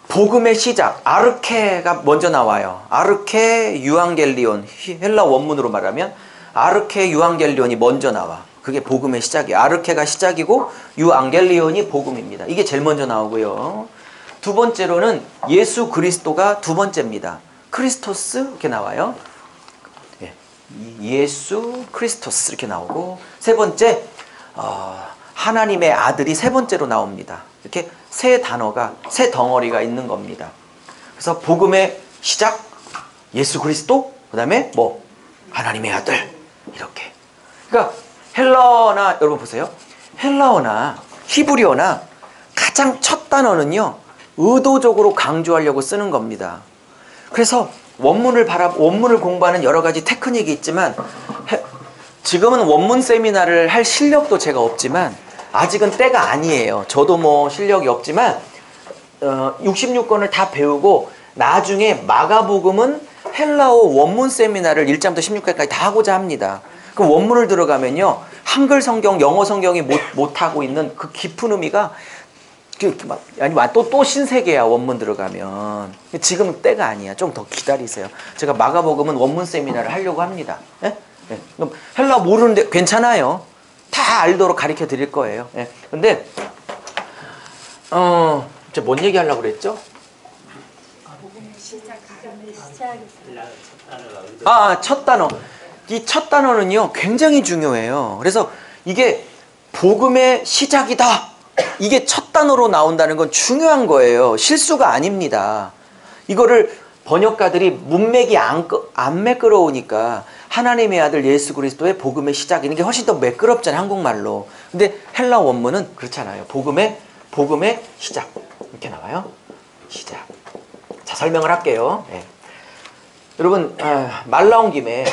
복음의 시작, 아르케가 먼저 나와요. 아르케 유앙겔리온, 헬라어 원문으로 말하면 아르케 유앙겔리온이 먼저 나와. 그게 복음의 시작이에요. 아르케가 시작이고 유앙겔리온이 복음입니다. 이게 제일 먼저 나오고요. 두 번째로는 예수 그리스도가 두 번째입니다. 크리스토스 이렇게 나와요. 예수 크리스토스 이렇게 나오고, 세 번째 하나님의 아들이 세 번째로 나옵니다. 이렇게 세 단어가, 세 덩어리가 있는 겁니다. 그래서 복음의 시작 예수 그리스도, 그 다음에 뭐 하나님의 아들, 이렇게. 그러니까 헬라어나, 여러분 보세요, 헬라어나 히브리어나 가장 첫 단어는요 의도적으로 강조하려고 쓰는 겁니다. 그래서 원문을 공부하는 여러 가지 테크닉이 있지만, 지금은 원문 세미나를 할 실력도 제가 없지만 아직은 때가 아니에요. 저도 뭐 실력이 없지만 66권을 다 배우고 나중에 마가복음은 헬라어 원문 세미나를 1장부터 16절까지 다 하고자 합니다. 그 원문을 들어가면요 한글 성경, 영어 성경이 못하고 있는 그 깊은 의미가 또 신세계야. 원문 들어가면. 지금은 때가 아니야. 좀 더 기다리세요. 제가 마가복음은 원문 세미나를 하려고 합니다. 예? 예. 그럼 헬라어 모르는데 괜찮아요. 다 알도록 가르쳐 드릴 거예요. 예. 근데 이제 뭔 얘기 하려고 그랬죠? 첫 단어. 이 첫 단어는요 굉장히 중요해요. 그래서 이게 복음의 시작이다, 이게 첫 단어로 나온다는 건 중요한 거예요. 실수가 아닙니다. 이거를 번역가들이 문맥이 안 매끄러우니까 하나님의 아들 예수 그리스도의 복음의 시작, 이런 게 훨씬 더 매끄럽잖아요, 한국말로. 근데 헬라 원문은 그렇잖아요. 복음의 시작 이렇게 나와요. 시작. 자, 설명을 할게요. 네. 여러분 말 나온 김에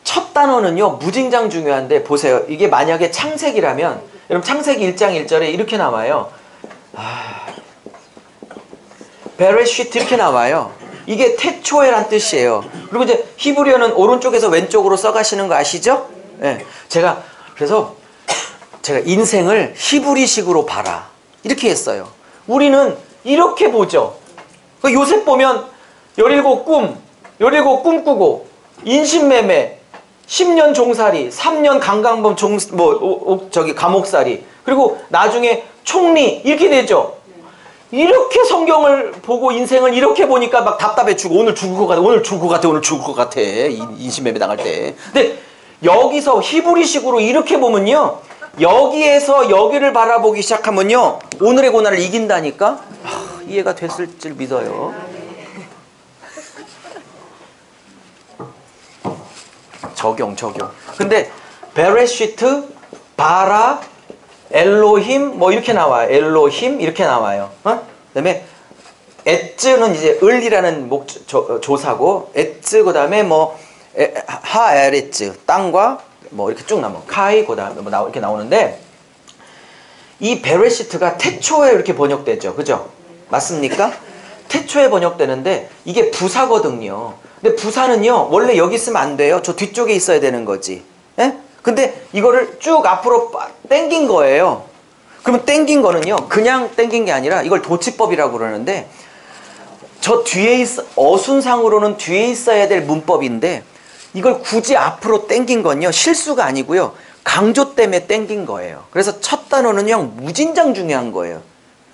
첫 단어는요 무진장 중요한데, 보세요. 이게 만약에 창세기라면 여러분 창세기 1장 1절에 이렇게 나와요. 베레시트 이렇게 나와요. 이게 태초에란 뜻이에요. 그리고 이제 히브리어는 오른쪽에서 왼쪽으로 써가시는 거 아시죠? 네. 그래서 제가 인생을 히브리식으로 봐라 이렇게 했어요. 우리는 이렇게 보죠. 요셉 보면 17 꿈꾸고 인신매매, 10년 종살이, 3년 강간범 감옥살이, 그리고 나중에 총리 이렇게 되죠. 이렇게 성경을 보고 인생을 이렇게 보니까 막 답답해 죽고 오늘 죽을 것 같아 인신매매 당할 때. 근데 여기서 히브리식으로 이렇게 보면요, 여기에서 여기를 바라보기 시작하면요 오늘의 고난을 이긴다니까. 이해가 됐을 줄 믿어요. 적용. 근데 베레시트, 바라, 엘로힘 뭐 이렇게 나와요. 엘로힘 이렇게 나와요. 그다음에 에츠는 이제 을이라는 조사고, 에츠 그다음에 뭐 하에레츠 땅과 뭐 이렇게 쭉 나와. 카이 그다음에 뭐 이렇게 나오는데, 이 베레시트가 태초에 이렇게 번역되죠. 그죠? 맞습니까? 태초에 번역되는데 이게 부사거든요. 근데 부사는요 원래 여기 있으면 안 돼요. 저 뒤쪽에 있어야 되는 거지. 예? 근데 이거를 쭉 앞으로 당긴 거예요. 그러면 당긴 거는요 그냥 당긴 게 아니라 이걸 도치법이라고 그러는데, 저 뒤에 어순상으로는 뒤에 있어야 될 문법인데 이걸 굳이 앞으로 당긴 건요 실수가 아니고요 강조 때문에 당긴 거예요. 그래서 첫 단어는 그냥 무진장 중요한 거예요.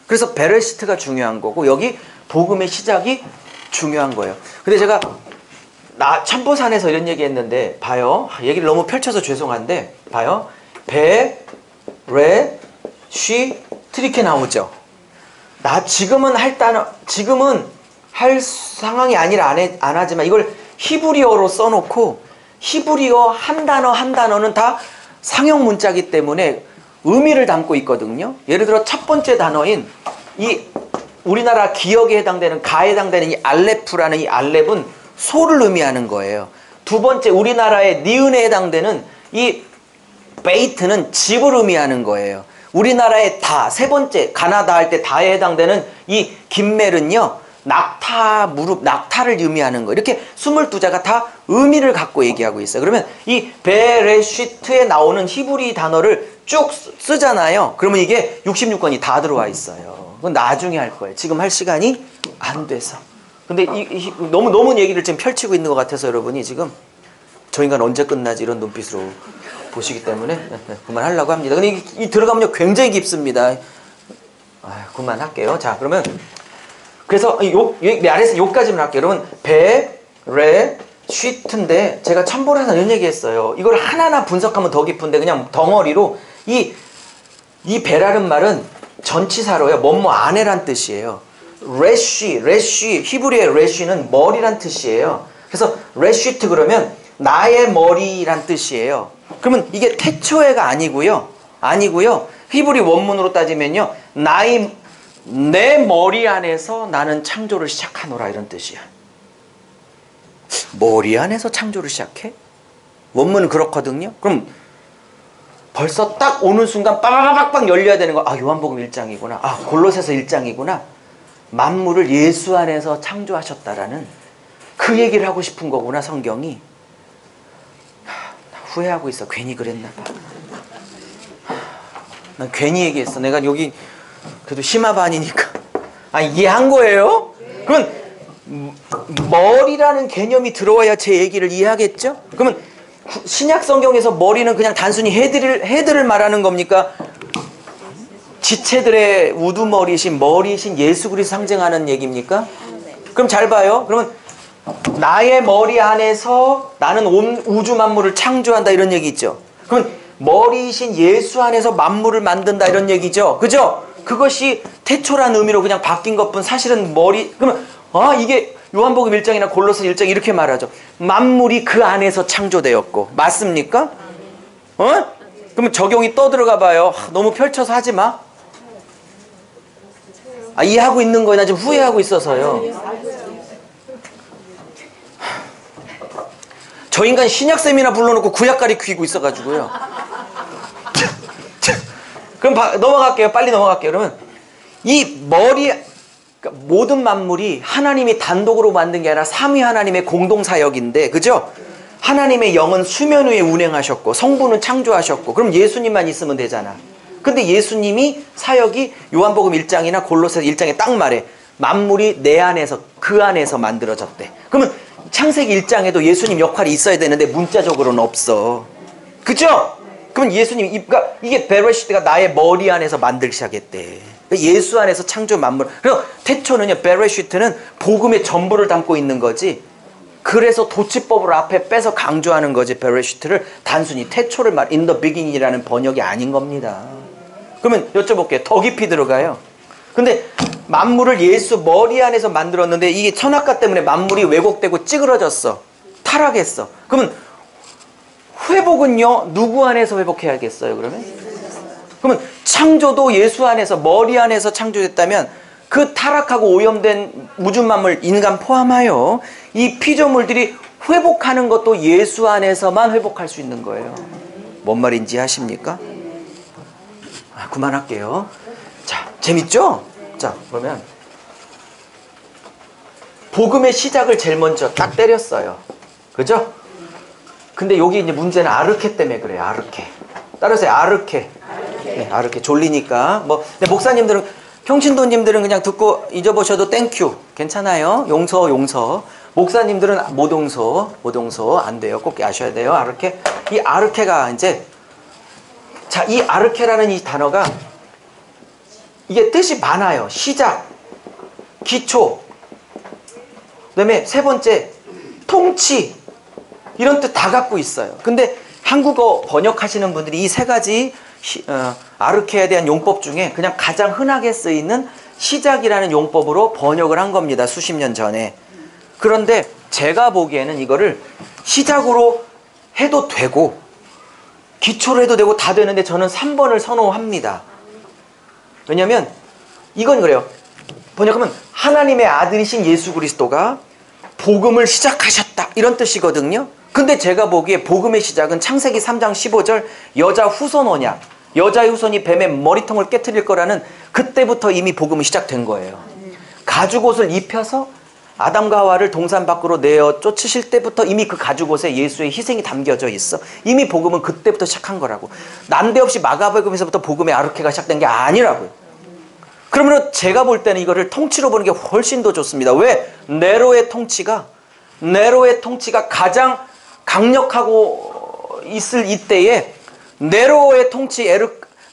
그래서 베레시트가 중요한 거고 여기 복음의 시작이 중요한 거예요. 근데 제가 천보산에서 이런 얘기 했는데, 봐요. 얘기를 너무 펼쳐서 죄송한데, 봐요. 베레시트 이렇게 나오죠. 지금은 할 상황이 아니라 안 하지만 이걸 히브리어로 써놓고, 히브리어 한 단어는 다 상형 문자이기 때문에 의미를 담고 있거든요. 예를 들어 첫 번째 단어인 이 우리나라 기역에 해당되는 가에 해당되는 이 알레프라는 이 알렙은 소를 의미하는 거예요. 두 번째 우리나라의 니은에 해당되는 이 베이트는 집을 의미하는 거예요. 우리나라의 다, 세 번째 가나다 할 때 다에 해당되는 이 김멜은요, 낙타, 무릎, 낙타를 의미하는 거. 이렇게 22자가 다 의미를 갖고 얘기하고 있어요. 그러면 이 베레시트에 나오는 히브리 단어를 쭉 쓰잖아요. 그러면 이게 66권이 다 들어와 있어요. 그건 나중에 할 거예요. 지금 할 시간이 안 돼서. 근데 너무 얘기를 지금 펼치고 있는 것 같아서 여러분이 지금 저 인간 언제 끝나지 이런 눈빛으로 보시기 때문에 그만하려고 합니다. 근데 이 들어가면요 굉장히 깊습니다. 그만할게요. 자, 그러면 그래서 아래에서 요까지만 할게요. 여러분 베레시트인데 제가 첨보를 해서 이런 얘기했어요. 이걸 하나하나 분석하면 더 깊은데 그냥 덩어리로 이 베라는 말은 전치사로요. 뭐뭐 아내란 뜻이에요. 레쉬 히브리의 레쉬는 머리란 뜻이에요. 그래서 레쉬트 그러면 나의 머리란 뜻이에요. 그러면 이게 태초에가 아니고요. 히브리 원문으로 따지면요. 내 머리 안에서 나는 창조를 시작하노라 이런 뜻이야. 머리 안에서 창조를 시작해? 원문은 그렇거든요. 그럼 벌써 딱 오는 순간 빠바바박박 열려야 되는 거. 요한복음 1장이구나. 골로새서 1장이구나. 만물을 예수 안에서 창조하셨다라는 그 얘기를 하고 싶은 거구나 성경이. 후회하고 있어. 괜히 그랬나 봐. 난 괜히 얘기했어. 내가 여기 그래도 심화반이니까. 이해한 거예요? 그러면 머리라는 개념이 들어와야 제 얘기를 이해하겠죠? 그러면 신약 성경에서 머리는 그냥 단순히 헤드를 말하는 겁니까? 지체들의 우두머리이신 머리이신 예수 그리스도 상징하는 얘기입니까? 그럼 잘 봐요. 그러면 나의 머리 안에서 나는 온 우주 만물을 창조한다 이런 얘기 있죠. 그럼 머리이신 예수 안에서 만물을 만든다 이런 얘기죠. 그죠? 그것이 태초라는 의미로 그냥 바뀐 것뿐 사실은 그러면 이게 요한복음 1장이나 골로새 1장 이렇게 말하죠. 만물이 그 안에서 창조되었고. 맞습니까? 그러면 적용이 떠들어가 봐요. 너무 펼쳐서 하지 마. 이해하고 있는 거야. 나 지금 후회하고 있어서요. 저 인간 신약쌤이나 불러놓고 구약 가리키고 있어가지고요. 그럼 넘어갈게요. 빨리 넘어갈게요. 그러면 이 모든 만물이 하나님이 단독으로 만든 게 아니라 삼위 하나님의 공동사역인데, 그죠? 하나님의 영은 수면 위에 운행하셨고 성부는 창조하셨고, 그럼 예수님만 있으면 되잖아. 근데 예수님이 사역이 요한복음 1장이나 골로새서 1장에 딱 말해. 만물이 내 안에서 그 안에서 만들어졌대. 그러면 창세기 1장에도 예수님 역할이 있어야 되는데 문자적으로는 없어. 그죠? 그럼 예수님, 이게 베레시트가 나의 머리 안에서 만들기 시작했대. 예수 안에서 창조 만물. 그래서 태초는요, 베레시트는 복음의 전부를 담고 있는 거지. 그래서 도치법을 앞에 빼서 강조하는 거지. 베레시트를 단순히 태초를 in the beginning이라는 번역이 아닌 겁니다. 그러면 여쭤볼게요. 더 깊이 들어가요. 근데 만물을 예수 머리 안에서 만들었는데 이게 선악과 때문에 만물이 왜곡되고 찌그러졌어. 타락했어. 그러면 회복은요, 누구 안에서 회복해야겠어요, 그러면? 그러면 창조도 예수 안에서, 머리 안에서 창조됐다면 그 타락하고 오염된 우주 만물, 인간 포함하여 이 피조물들이 회복하는 것도 예수 안에서만 회복할 수 있는 거예요. 뭔 말인지 아십니까? 그만할게요. 자, 재밌죠? 자, 그러면 복음의 시작을 제일 먼저 딱 때렸어요. 그죠? 근데 여기 이제 문제는 아르케 때문에 그래요. 아르케. 따라서 아르케. 네, 아르케. 졸리니까. 근데 목사님들은, 평신도님들은 그냥 듣고 잊어보셔도 땡큐. 괜찮아요. 용서. 목사님들은 모동서 안 돼요. 꼭 아셔야 돼요. 아르케. 이 아르케가 이제, 자, 이 아르케라는 이 단어가 이게 뜻이 많아요. 시작, 기초, 그 다음에 세 번째, 통치. 이런 뜻 다 갖고 있어요. 근데 한국어 번역하시는 분들이 이 세 가지 아르케에 대한 용법 중에 그냥 가장 흔하게 쓰이는 시작이라는 용법으로 번역을 한 겁니다. 수십 년 전에. 그런데 제가 보기에는 이거를 시작으로 해도 되고 기초로 해도 되고 다 되는데 저는 3번을 선호합니다. 왜냐면 이건 그래요. 번역하면 하나님의 아들이신 예수 그리스도가 복음을 시작하셨다 이런 뜻이거든요. 근데 제가 보기에 복음의 시작은 창세기 3장 15절 여자 후손 언약, 여자의 후손이 뱀의 머리통을 깨트릴 거라는 그때부터 이미 복음이 시작된 거예요. 가죽옷을 입혀서 아담과 하와를 동산 밖으로 내어 쫓으실 때부터 이미 그 가죽옷에 예수의 희생이 담겨져 있어. 이미 복음은 그때부터 시작한 거라고. 난데없이 마가복음에서부터 복음의 아르케가 시작된 게 아니라고요. 그러면 제가 볼 때는 이거를 통치로 보는 게 훨씬 더 좋습니다. 왜? 네로의 통치가 가장 강력하고 있을 이때에 네로의 통치,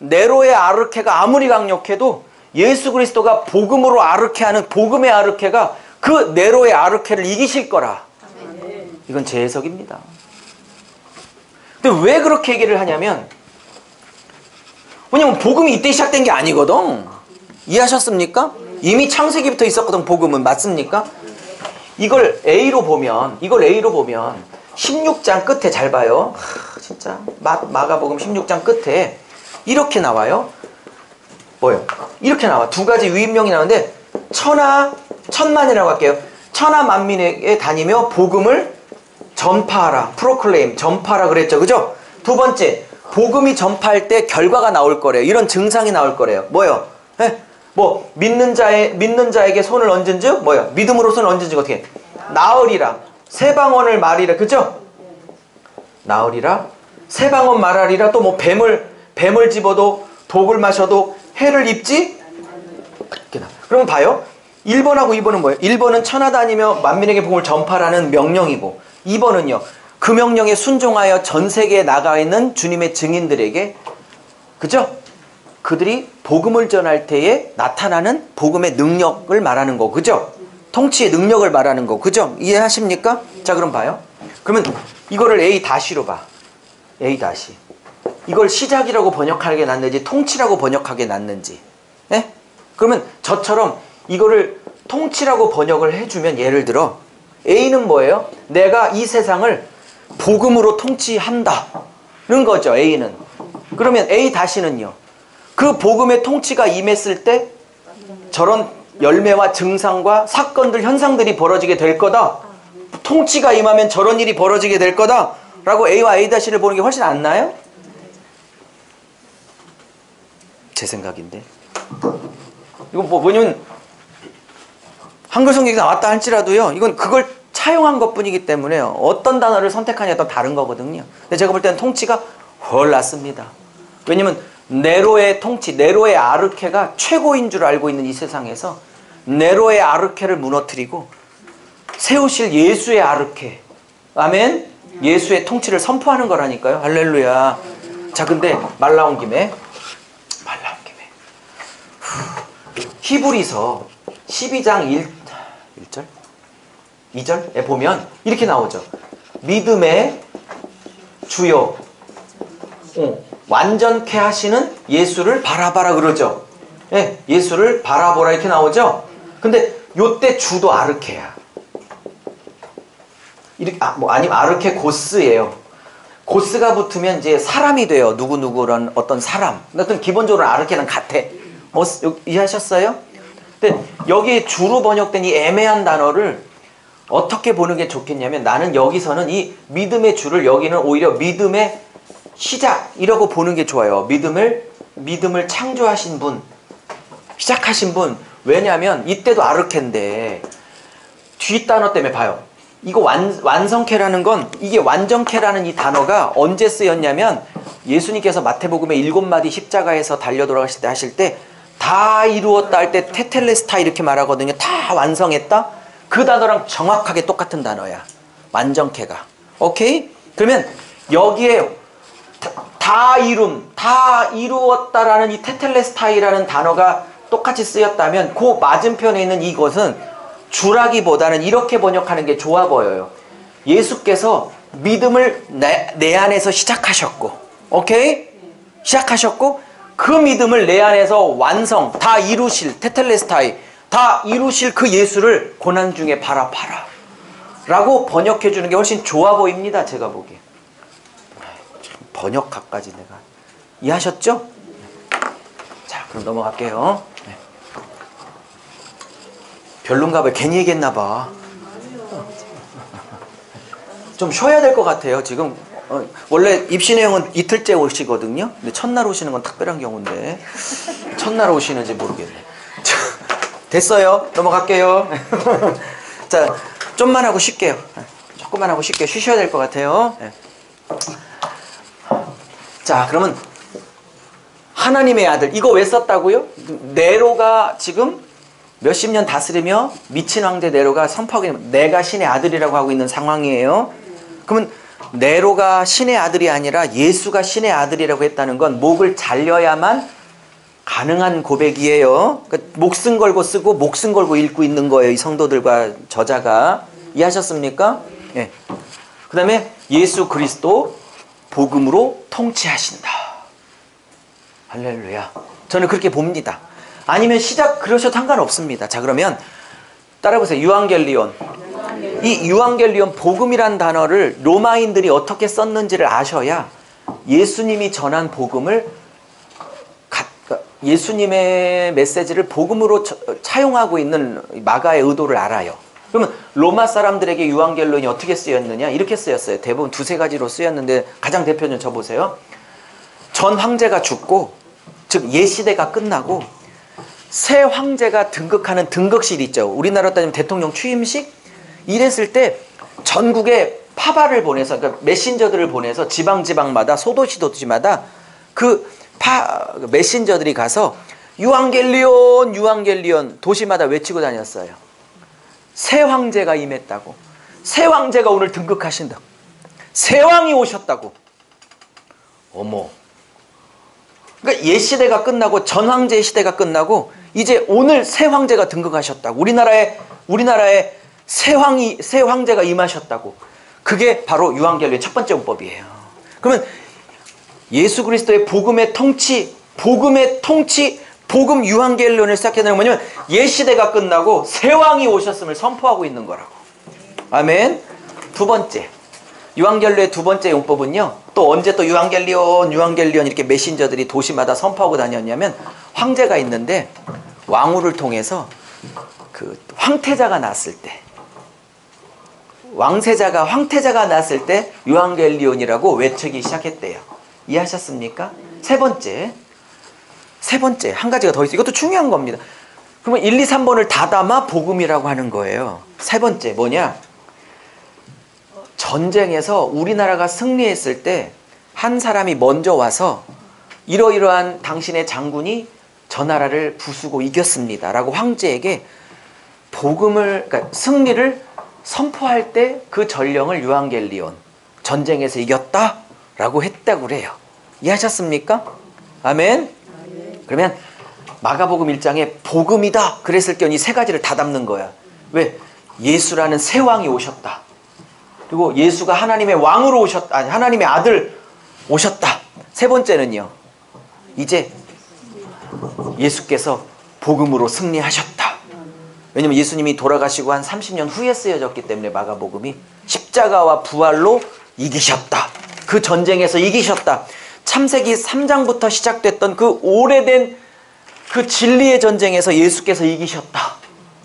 네로의 아르케가 아무리 강력해도 예수 그리스도가 복음으로 아르케하는 복음의 아르케가 그 네로의 아르케를 이기실 거라. 이건 제 해석입니다. 근데 왜 그렇게 얘기를 하냐면, 왜냐면 복음이 이때 시작된 게 아니거든. 이해하셨습니까? 이미 창세기부터 있었거든. 복음은. 맞습니까? 이걸 A로 보면 16장 끝에 잘 봐요. 진짜 마가복음 16장 끝에 이렇게 나와요. 뭐요? 이렇게 나와. 두 가지 유인명이 나오는데 천만이라고 할게요. 천하 만민에게 다니며 복음을 전파하라. 프로클레임, 전파하라 그랬죠. 그죠? 두 번째, 복음이 전파할 때 결과가 나올 거래요. 이런 증상이 나올 거래요. 뭐요? 예? 뭐 믿는 자에게 손을 얹은 즉 뭐요? 믿음으로 손을 얹은 즉 어떻게? 나으리라. 세 방언을 말이라. 그죠? 나으리라. 세 방언 말하리라. 또 뭐 뱀을 집어도 독을 마셔도 해를 입지? 그럼 봐요. 1번하고 2번은 뭐예요? 1번은 천하 다니며 만민에게 복음을 전파라는 명령이고, 2번은요. 그 명령에 순종하여 전 세계에 나가 있는 주님의 증인들에게, 그죠? 그들이 복음을 전할 때에 나타나는 복음의 능력을 말하는 거, 그죠? 통치의 능력을 말하는 거, 그죠? 이해하십니까? 자, 그럼 봐요. 그러면 이거를 A-로 봐. A-. 이걸 시작이라고 번역하게 놨는지 통치라고 번역하게 놨는지. 예? 그러면 저처럼 이거를 통치라고 번역을 해주면, 예를 들어 A는 뭐예요? 내가 이 세상을 복음으로 통치한다는 거죠. A는. 그러면 A-는요. 그 복음의 통치가 임했을 때 저런 열매와 증상과 사건들, 현상들이 벌어지게 될 거다. 통치가 임하면 저런 일이 벌어지게 될 거다 라고 A와 A-를 보는 게 훨씬 안 나요? 제 생각인데. 이건 뭐냐면 한글 성경이 나왔다 할지라도요, 이건 그걸 차용한 것뿐이기 때문에 어떤 단어를 선택하냐에 따라 다른 거거든요. 근데 제가 볼 때는 통치가 훨 낫습니다. 왜냐면 네로의 통치, 네로의 아르케가 최고인 줄 알고 있는 이 세상에서 네로의 아르케를 무너뜨리고 세우실 예수의 아르케, 아멘, 예수의 통치를 선포하는 거라니까요. 할렐루야. 자, 근데 말 나온 김에 히브리서 12장 1절? 2절에 보면 이렇게 나오죠. 믿음의 주요 완전케 하시는 예수를 바라봐라 그러죠. 예, 예수를 바라보라 이렇게 나오죠. 근데 요때 주도 아르케야. 아니면 아르케 고스예요. 고스가 붙으면 이제 사람이 돼요. 누구누구란 어떤 사람. 어떤 기본적으로 아르케는 같아. 이해하셨어요? 근데 여기에 주로 번역된 이 애매한 단어를 어떻게 보는 게 좋겠냐면, 나는 여기서는 이 믿음의 주를 여기는 오히려 믿음의 시작이라고 보는 게 좋아요. 믿음을 창조하신 분, 시작하신 분. 왜냐하면 이때도 아르케인데 뒷단어 때문에 봐요. 이거 완성케라는 건, 이게 완전케라는 이 단어가 언제 쓰였냐면, 예수님께서 마태복음에 7마디 십자가에서 달려 돌아가실 때 하실 때 다 이루었다 할 때 테텔레스타 이렇게 말하거든요. 다 완성했다. 그 단어랑 정확하게 똑같은 단어야. 완전케가. 오케이? 그러면 여기에 다 이루었다라는 이 테텔레스타이라는 단어가 똑같이 쓰였다면, 그 맞은편에 있는 이것은 주라기보다는 이렇게 번역하는 게 좋아 보여요. 예수께서 믿음을 내 안에서 시작하셨고, 오케이? 시작하셨고, 그 믿음을 내 안에서 완성, 다 이루실, 테텔레스타이, 다 이루실 그 예수를 고난 중에 바라봐라 라고 번역해 주는 게 훨씬 좋아 보입니다. 제가 보기에. 번역학까지 내가. 이해하셨죠? 자, 그럼 넘어갈게요. 네. 별론가 봐요. 괜히 얘기했나 봐. 좀 쉬어야 될 것 같아요. 지금 원래 입시 내용은 이틀째 오시거든요. 근데 첫날 오시는 건 특별한 경우인데 첫날 오시는지 모르겠네. 자, 됐어요. 넘어갈게요. 자, 좀만 하고 쉴게요. 조금만 하고 쉴게요. 쉬셔야 될 것 같아요. 자, 그러면 하나님의 아들, 이거 왜 썼다고요? 네로가 지금 몇십 년 다스리며 미친 황제 네로가 선포하고 있는, 내가 신의 아들이라고 하고 있는 상황이에요. 그러면 네로가 신의 아들이 아니라 예수가 신의 아들이라고 했다는 건 목을 잘려야만 가능한 고백이에요. 그러니까 목숨 걸고 쓰고 목숨 걸고 읽고 있는 거예요. 이 성도들과 저자가. 이해하셨습니까? 예. 그 다음에 예수 그리스도 복음으로 통치하신다. 할렐루야. 저는 그렇게 봅니다. 아니면 시작 그러셔도 상관없습니다. 자, 그러면 따라보세요. 유앙겔리온. 이 유앙겔리온 복음이란 단어를 로마인들이 어떻게 썼는지를 아셔야 예수님이 전한 복음을 예수님의 메시지를 복음으로 차용하고 있는 마가의 의도를 알아요. 그러면 로마 사람들에게 유앙겔리온이 어떻게 쓰였느냐? 이렇게 쓰였어요. 대부분 두세 가지로 쓰였는데 가장 대표적인 저 보세요. 전 황제가 죽고, 즉 옛시대가 끝나고 새 황제가 등극하는 등극식 있죠. 우리나라 따지면 대통령 취임식? 이랬을 때 전국에 파바를 보내서, 그러니까 메신저들을 보내서 지방마다 소도시도시마다 그 메신저들이 가서 유앙겔리온 유앙겔리온 도시마다 외치고 다녔어요. 새 황제가 임했다고. 새 황제가 오늘 등극하신다. 새 왕이 오셨다고. 어머. 그러니까 옛 시대가 끝나고 전 황제의 시대가 끝나고 이제 오늘 새 황제가 등극하셨다고. 우리나라에 새 황제가 임하셨다고. 그게 바로 유앙겔리온 첫 번째 문법이에요. 그러면 예수 그리스도의 복음의 통치, 복음 유앙겔리온을 시작해내는 건 뭐냐면 옛 시대가 끝나고 새 왕이 오셨음을 선포하고 있는 거라고. 아멘. 두 번째, 유앙겔리온의 두 번째 용법은요. 또 언제 또 유앙겔리온 이렇게 메신저들이 도시마다 선포하고 다녔냐면 황제가 있는데 왕후를 통해서 그 황태자가 났을 때, 황태자가 났을 때 유앙겔리온이라고 외치기 시작했대요. 이해하셨습니까? 세 번째 한 가지가 더 있어요. 이것도 중요한 겁니다. 그러면 1, 2, 3번을 다 담아 복음이라고 하는 거예요. 세 번째 뭐냐? 전쟁에서 우리나라가 승리했을 때 한 사람이 먼저 와서 이러이러한 당신의 장군이 저 나라를 부수고 이겼습니다 라고 황제에게 복음을, 그러니까 승리를 선포할 때 그 전령을 유앙겔리온, 전쟁에서 이겼다 라고 했다고 그래요. 이해하셨습니까? 아멘. 그러면 마가복음 1장에 복음이다 그랬을 경우 이 세 가지를 다 담는 거야. 왜? 예수라는 새 왕이 오셨다. 그리고 예수가 하나님의 왕으로 오셨다. 아니, 하나님의 아들 오셨다. 세 번째는요. 이제 예수께서 복음으로 승리하셨다. 왜냐면 예수님이 돌아가시고 한 30년 후에 쓰여졌기 때문에 마가복음이 십자가와 부활로 이기셨다. 그 전쟁에서 이기셨다. 창세기 3장부터 시작됐던 그 오래된 그 진리의 전쟁에서 예수께서 이기셨다.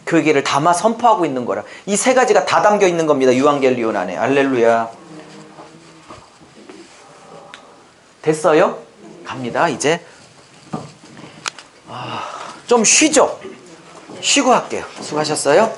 그 얘기를 담아 선포하고 있는 거라. 이 세 가지가 다 담겨 있는 겁니다. 유앙겔리온 안에. 할렐루야. 됐어요? 갑니다. 이제 좀 쉬죠. 쉬고 할게요. 수고하셨어요.